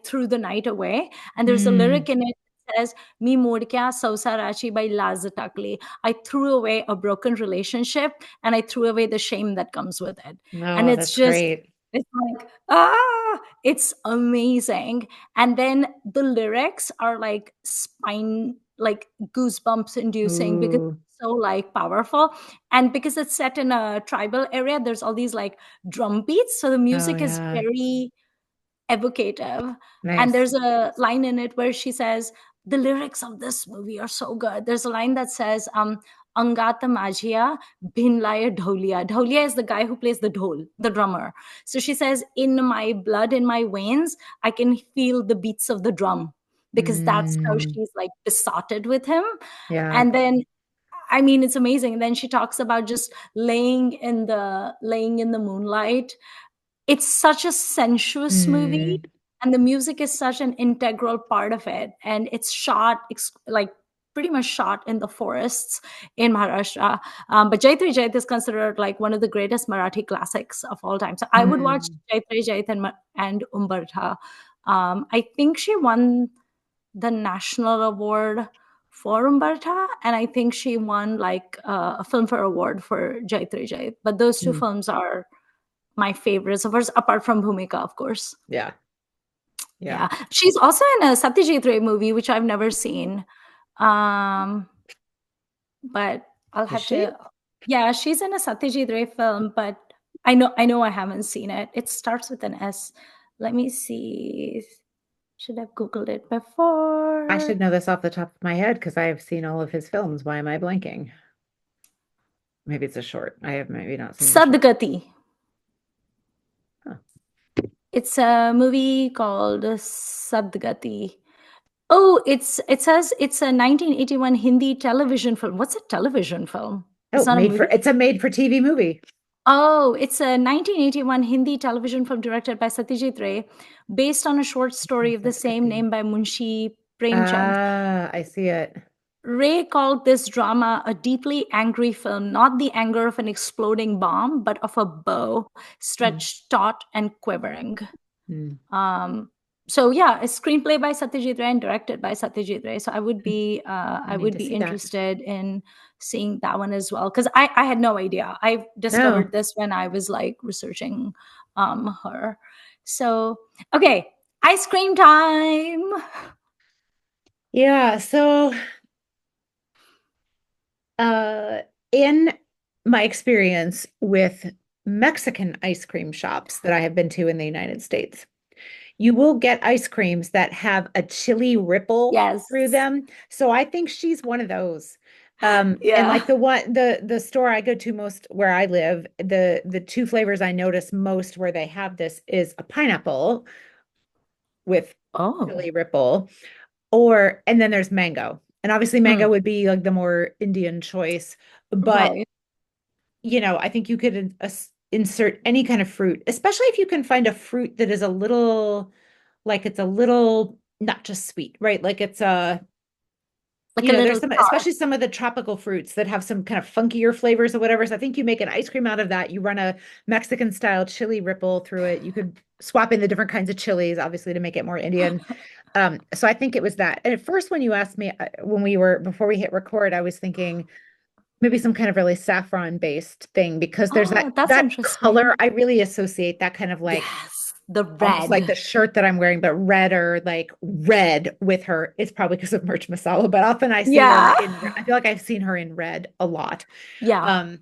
threw the night away. And there's a Mm. lyric in it that says "Mi modkya sausarachi by Laz Takli." I threw away a broken relationship, and I threw away the shame that comes with it. And Oh, it's that's just, great. it's like, it's amazing. And then the lyrics are like spine, like goosebumps inducing, because Ooh. it's so like powerful. And because it's set in a tribal area, there's all these like drum beats. So the Oh, music is yeah. very evocative. And Nice. there's a line in it where she says, the lyrics of this movie are so good. There's a line that says, Angata Majia Bhinlaya Dholiya. Dholiya is the guy who plays the dhol, the drummer. So she says, in my blood, in my veins, I can feel the beats of the drum, because that's how Mm. she's like besotted with him. Yeah. And then, I mean, it's amazing. Then she talks about just laying in the moonlight. It's such a sensuous movie, Mm. and the music is such an integral part of it, and it's shot like pretty much shot in the forests in Maharashtra. But Jait is considered like one of the greatest Marathi classics of all time. So I would watch Mm. Jait and Umbartha. I think she won the national award for Umbartha, and I think she won like a Filmfare award for Jait. But those two Mm. films are my favorites of hers, apart from Bhumika, of course. Yeah. Yeah. Yeah. She's also in a Satyajit Ray movie, which I've never seen. Um, but I'll Is have she? to, yeah, she's in a Satyajit Ray film, but I know I haven't seen it. It starts with an S. Let me see. Should have Googled it I before. should know this off the top of my head because I have seen all of his films. Why am I blanking? Maybe it's a short. I have maybe not seen the short. Sadgati. Huh. It's a movie called Sadgati. Oh, it says it's a 1981 Hindi television film. What's a television film? It's Oh, not a movie? it's a made for TV movie. Oh, it's a 1981 Hindi television film directed by Satyajit Ray, based on a short story of the same Sadgati. name by Munshi Premchand. Ah, I see it. Ray called this drama a deeply angry film, not the anger of an exploding bomb, but of a bow Mm. stretched taut and quivering. Mm. Um, So yeah, a screenplay by Satyajit Ray and directed by Satyajit Ray. So I I need would to be see that. interested in seeing that one as well, because I had no idea. I No. discovered this when I was like researching her. So okay, ice cream time. Yeah, so uh in my experience with Mexican ice cream shops that I have been to in the United States, you will get ice creams that have a chili ripple through Yes. them. So I think she's one of those. And Yeah. like the store I go to most where I live, the two flavors I notice most where they have this is a pineapple with Oh. chili ripple, or and then there's mango. And obviously mango Mm, would be like the more Indian choice, but right. I think you could insert any kind of fruit, especially if you can find a fruit that is a little like it's a little not just sweet, right? Like it's a Like a there's little some, tart. especially some of the tropical fruits that have some kind of funkier flavors or whatever. So I think you make an ice cream out of that. You run a Mexican style chili ripple through it. You could swap in the different kinds of chilies, obviously, to make it more Indian. So I think it was that. And at first, when you asked me, when we were, before we hit record, I was thinking maybe some kind of really saffron based thing because there's Oh, that's that color. interesting. I really associate that kind of like Yes, the almost like the red. shirt that I'm wearing, but red or like red with her. It's probably because of Merch Masala, but often I see her Yeah. in, I feel like I've seen her in red a lot. Yeah. Um,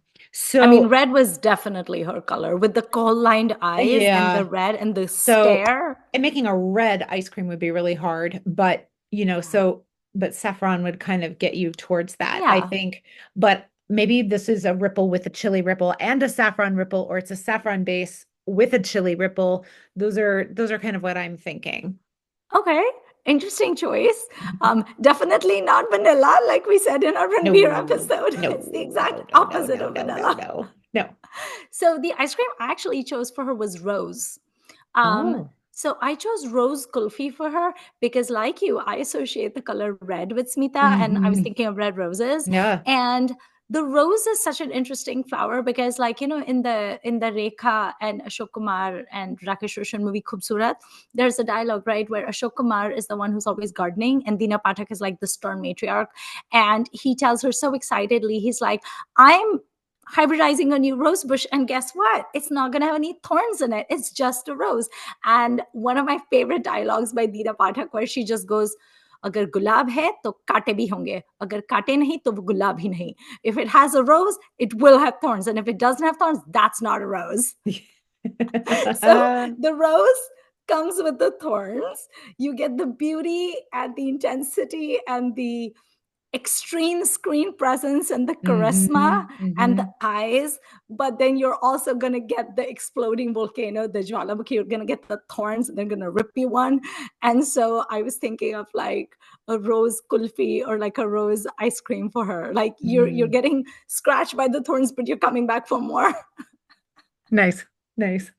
I mean, so red was definitely her color with the kohl-lined eyes and the yeah, red and the so stare. and making a red ice cream would be really hard, but Yeah. but saffron would kind of get you towards that, I Yeah. think. But maybe this is a ripple with a chili ripple and a saffron ripple, or it's a saffron base with a chili ripple. Those are kind of what I'm thinking. Okay. Interesting choice. Definitely not vanilla, like we said in our Ranveer No, episode. no, It's the no, exact no, no, opposite no, of no, no, vanilla. no, no. So the ice cream I actually chose for her was rose. Um, Oh. so I chose rose kulfi for her because, like you, I associate the color red with Smita, and I was Hmm. thinking of red roses. Yeah. And the rose is such an interesting flower because, like in the Rekha and Ashok Kumar and Rakesh Roshan movie Khubsurat, there's a dialogue right where Ashok Kumar is the one who's always gardening, and Dina Pathak is like the stern matriarch, and he tells her so excitedly, he's like, "I'm hybridizing a new rose bush, and guess what, it's not going to have any thorns in it, it's just a rose." And one of my favorite dialogues by Dina Pathak where she just goes, अगर गुलाब है तो कांटे भी होंगे, अगर कांटे नहीं तो वो गुलाब ही नहीं. If it has a rose, it will have thorns, and if it doesn't have thorns, that's not a rose. So the rose comes with the thorns. You get the beauty and the intensity and the extreme screen presence and the charisma Hmm. and the Hmm. eyes, but then you're also going to get the exploding volcano, the Jwalamukhi. You're going to get the thorns, and they're going to rip you one. And so I was thinking of like a rose kulfi or like a rose ice cream for her. Like you're Mm. getting scratched by the thorns, but you're coming back for more. And Nice, nice.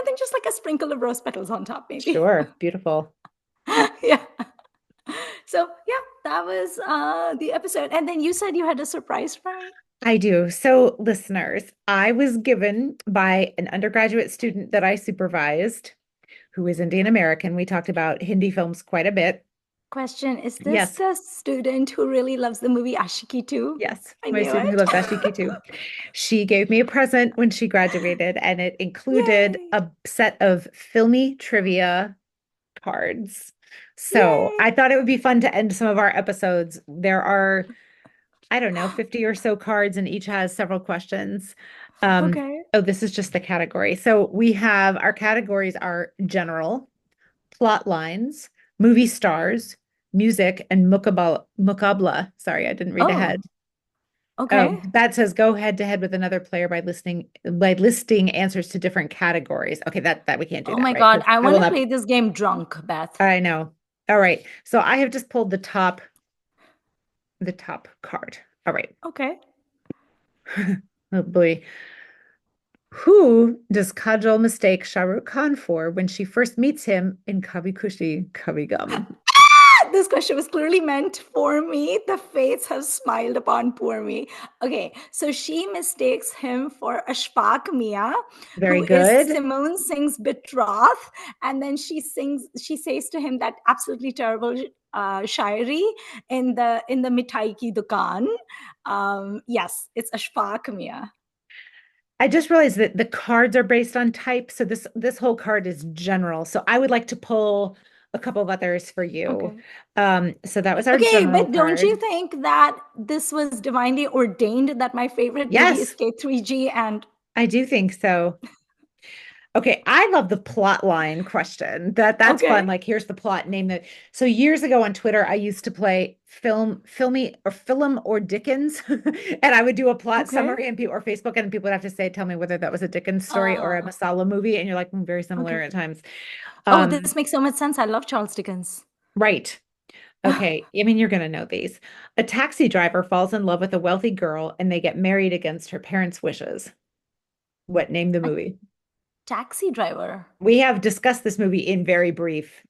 then just like a sprinkle of rose petals on top, maybe. Sure, beautiful. Yeah. So yeah, that was the episode. And then you said you had a surprise for me. I do. So, listeners, I was given by an undergraduate student that I supervised who is Indian American. We talked about Hindi films quite a bit. Question: is this Yes, the student who really loves the movie Ashiki too? yes, I my knew student who it. loves Ashiki too. She gave me a present when she graduated, and it included Yay! a set of filmy trivia cards. So Yay! I thought it would be fun to end some of our episodes. There are, I don't know, 50 or so cards, and each has several questions. Okay. Oh, this is just the category. So we have our categories are general, plot lines, movie stars, music, and mukabla. Sorry, I didn't read Oh, ahead. Oh, okay. that says go head to head with another player by listing answers to different categories. Okay, that we can't do Oh that, my right? God, Because I I want will to not. play this game drunk, Beth. I know. All right. So I have just pulled the top card. All right. Okay. Oh boy. Who does Kajol mistake Shah Rukh Khan for when she first meets him in Kabhi Khushi Kabhi Gum? this question was clearly meant for me. The fates have smiled upon poor me. Okay, so she mistakes him for Ashfaq Mia, Very who is good. Simone Singh's betrothed, and then she says to him that absolutely terrible shairi in the mithai ki dukan. Yes, it's Ashfaq Mia. I just realized that the cards are based on type, so this whole card is general. So I would like to pull a couple of others for you. Okay. So that was our Okay, general but don't you card. think that this was divinely ordained that my favorite movie is Yes, K3G and I do think so. Okay, I love the plot line question. That's fun. okay, Like, here's the plot, name it. So years ago on Twitter, I used to play film or Dickens, and I would do a plot okay. summary and people or Facebook, and people would have to say, tell me whether that was a Dickens story or a Uh, Masala movie, and you're like, very similar okay. at times. Oh, Um, this makes so much sense. I love Charles Dickens. right. Okay. I mean, you're gonna know these. A taxi driver falls in love with a wealthy girl, and they get married against her parents' wishes. What name the A movie? taxi driver. We have discussed this movie in very brief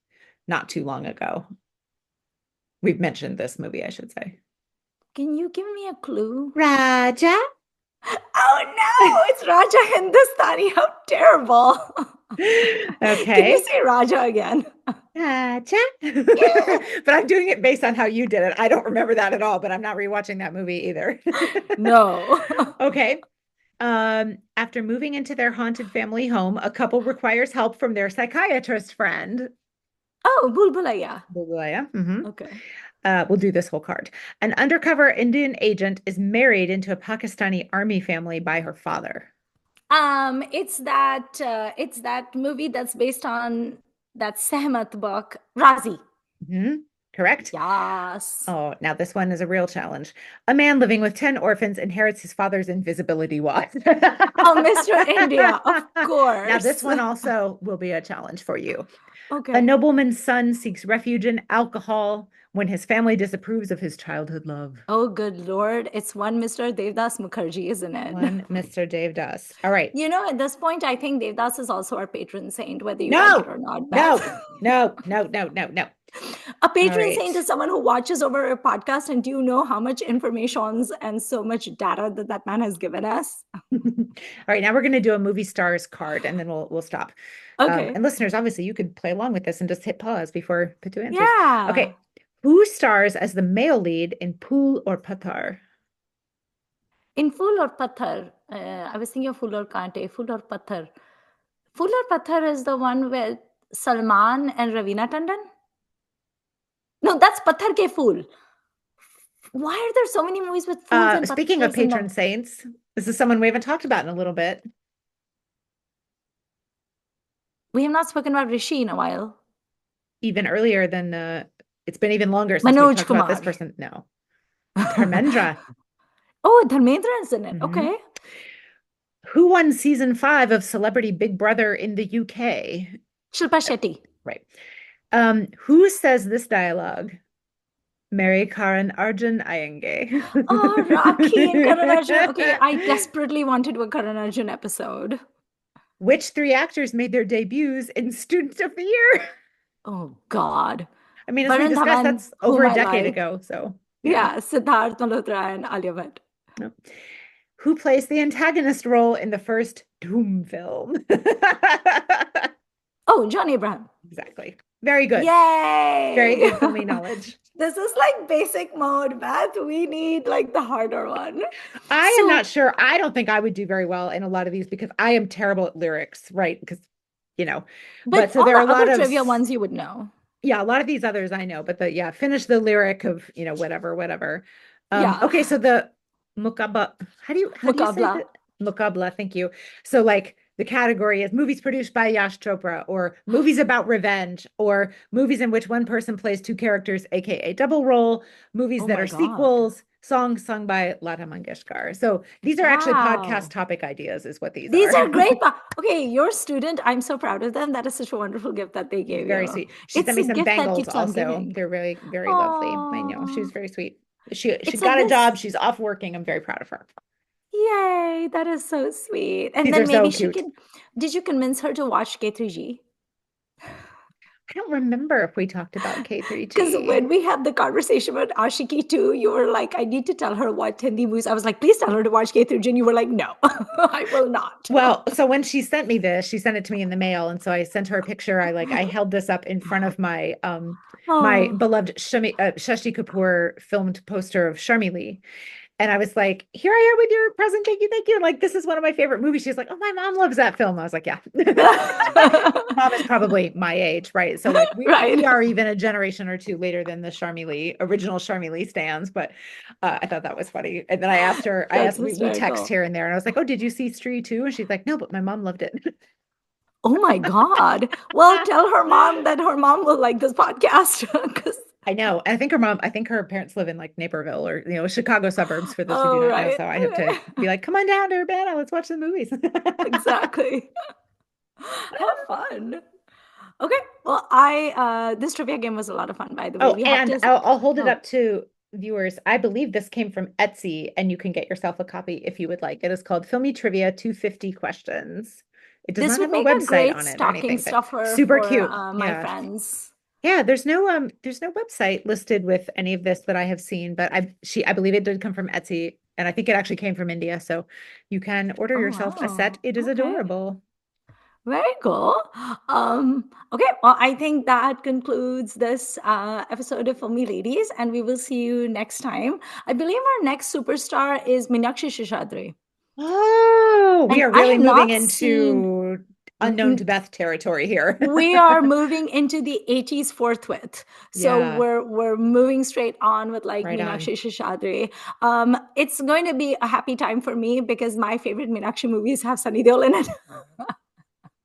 not too long ago. We've mentioned this movie, I should say. Can you give me a clue? Raja. Oh no, it's Raja Hindustani. How terrible. Can you Okay. say Raja again? Raja. But I'm doing it based on how you did it. I don't remember that at all, but I'm not rewatching that movie either. No. Okay. After moving into their haunted family home, a couple requires help from their psychiatrist friend. Oh, Bulbulaya. Bulaya. Mm-hmm. Okay. We'll do this whole card. An undercover Indian agent is married into a Pakistani army family by her father. It's that movie that's based on that Sehmat book, Razi. Hmm. Correct? Yes. Oh, now this one is a real challenge. A man living with 10 orphans inherits his father's invisibility wand. Oh, Mr. India, of Now, this course. one also will be a challenge for you. A Okay. nobleman's son seeks refuge in alcohol when his family disapproves of his childhood love. Oh, good Lord. It's one Mr. Devdas Mukherjee, isn't it? One Mr. Dave Doss. All right. At this point, I think Devdas is also our patron saint, whether you like it No, or not, Beth. no, no, no, no, no, no. A All patron saint right. is someone who watches over a podcast, and do you know how much information and so much data that man has given us? All right, now we're going to do a movie stars card and then we'll stop. Okay. And listeners, obviously you could play along with this and just hit pause before Pitu answers. Yeah. Okay. Who stars as the male lead in Pool or Patar? In Fool or Pathar, I was thinking of Fool or Kante, Fool or Pathar. Fool or Pathar is the one with Salman and Ravina Tandon? No, that's Pathar Ke Fool. Why are there so many movies with fools and Speaking of pathars in patron them? saints, this is someone we haven't talked about in a little bit. We have not spoken about Rishi in a while. Even earlier than it's been even longer since we've Manoj talked about this Kumar. person. No. Dharmendra. Oh, Dharmendra is in it. Mhm. Okay. Who won season 5 of Celebrity Big Brother in the UK? Shilpa Shetty. Right. Who says this dialogue? Mary Karan Arjun Ayenge. Oh, Rakhi and Karan Arjun. Okay, I desperately wanted a Karan Arjun episode. Which three actors made their debuts in Student of the Year? Oh, God. I mean, as we Varun discussed, Dhawan, that's over whom a I decade like. ago. So, yeah. Yeah, Siddharth Malhotra and Alia Bhatt. No. Who plays the antagonist role in the first Doom film? Oh, John Abraham. Exactly. Very good. Very Yay! good filmy knowledge. This is like basic mode, Beth. We need like the harder one. I am So, not sure. I don't think I would do very well in a lot of these because I am terrible at lyrics, right? Because, you know, but but so all there are the a lot other of trivia ones you would know. yeah, a lot of these others I know, but yeah, finish the lyric of, whatever, whatever. Yeah, Okay, so the mukaba, how do you say Mukabla. that? Mukabla, thank you. So like the category is movies produced by Yash Chopra, or movies about revenge, or movies in which one person plays two characters, aka double role, movies Oh that my are God. sequels, songs sung by Lata Mangeshkar. So these are actually podcast Wow. topic ideas, is what these These are. are great. Okay, your student, I'm so proud of them. That is such a wonderful gift that they gave Very you. sweet. She sent It's me a some gift that bangles keeps on also. giving. They're very, very lovely. I know. She Oh, was very sweet. She it's a got a this. job. She's off working. I'm very proud of her. Yay, that is so sweet. And These then are so maybe she cute. can. Did you convince her to watch K3G? I don't remember if we talked about Because K3G. when we had the conversation about Ashiki 2, you were like, I need to tell her what Hindi movies. I was like, please tell her to watch K3G. And you were like, no, I will not. Well, so when she sent me this, she sent it to me in the mail, and so I sent her a picture. I held this up in front of my Oh, beloved Shashi Kapoor filmed poster of Sharmili. And I was like, here I am with your present. Thank you. Thank you. And like, this is one of my favorite movies. She's like, oh, my mom loves that film. I was like, yeah. Mom is probably my age, right? So like we right. are even a generation or two later than the original Sharmi Lee stands. But I thought that was funny. And then I That's asked, we text hysterical. here and there, and I was like, oh, did you see Stree too? And she's like, no, but my mom loved it. Oh my God. Well, tell her mom that her mom will like this podcast. Because, I know. I think her parents live in like Naperville or, Chicago suburbs for those who do oh, not know. right. So I have to Okay. be like, come on down to Urbana. Let's watch the movies. Exactly. How fun. Okay. Well, this trivia game was a lot of fun, by the way. Oh, We have and to, I'll hold it oh, up to viewers. I believe this came from Etsy, and you can get yourself a copy if you would like. It is called Filmy Trivia 250 Questions. It does this not would have a make a website great on it or stocking anything, but stuffer super for cute. my Yeah. friends. Yeah, there's no website listed with any of this that I have seen, but I believe it did come from Etsy, and I think it actually came from India, so you can order Oh, yourself a set. wow. It is Okay. adorable. Very cool. Okay, well, I think that concludes this episode of Filmi Ladies, and we will see you next time. I believe our next superstar is Meenakshi Shishadri. Oh, we And are I really have moving not seen, into unknown to Beth territory here. we are moving into the 80s forthwith. So Yeah, we're moving straight on with like right on. Meenakshi Shishadri. It's going to be a happy time for me because my favorite Meenakshi movies have Sunny Deol in it.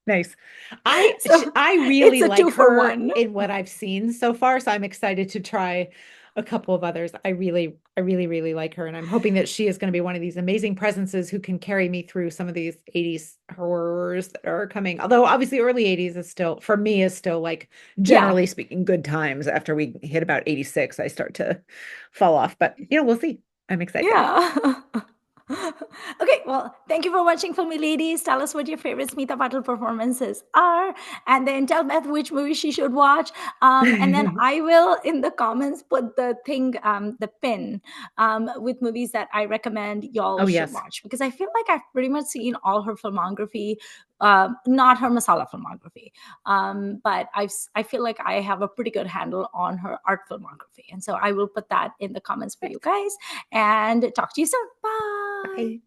Nice. So I it's really a two like for her one. in what I've seen so far, so I'm excited to try a couple of others. Really like her, and I'm hoping that she is going to be one of these amazing presences who can carry me through some of these 80s horrors that are coming. Although obviously early 80s is still, for me, is still like Yeah. generally speaking good times. After we hit about 86, I start to fall off, but we'll see. I'm excited. Yeah. Okay, well, thank you for watching Filmy Ladies. Tell us what your favorite Smita Patil performances are, and then tell Beth which movie she should watch. And then I will, in the comments, put the thing, the pin with movies that I recommend y'all Oh should yes. watch because I feel like I've pretty much seen all her filmography, not her masala filmography, but I feel like I have a pretty good handle on her art filmography, and so I will put that in the comments for you guys and talk to you soon. Bye. Bye.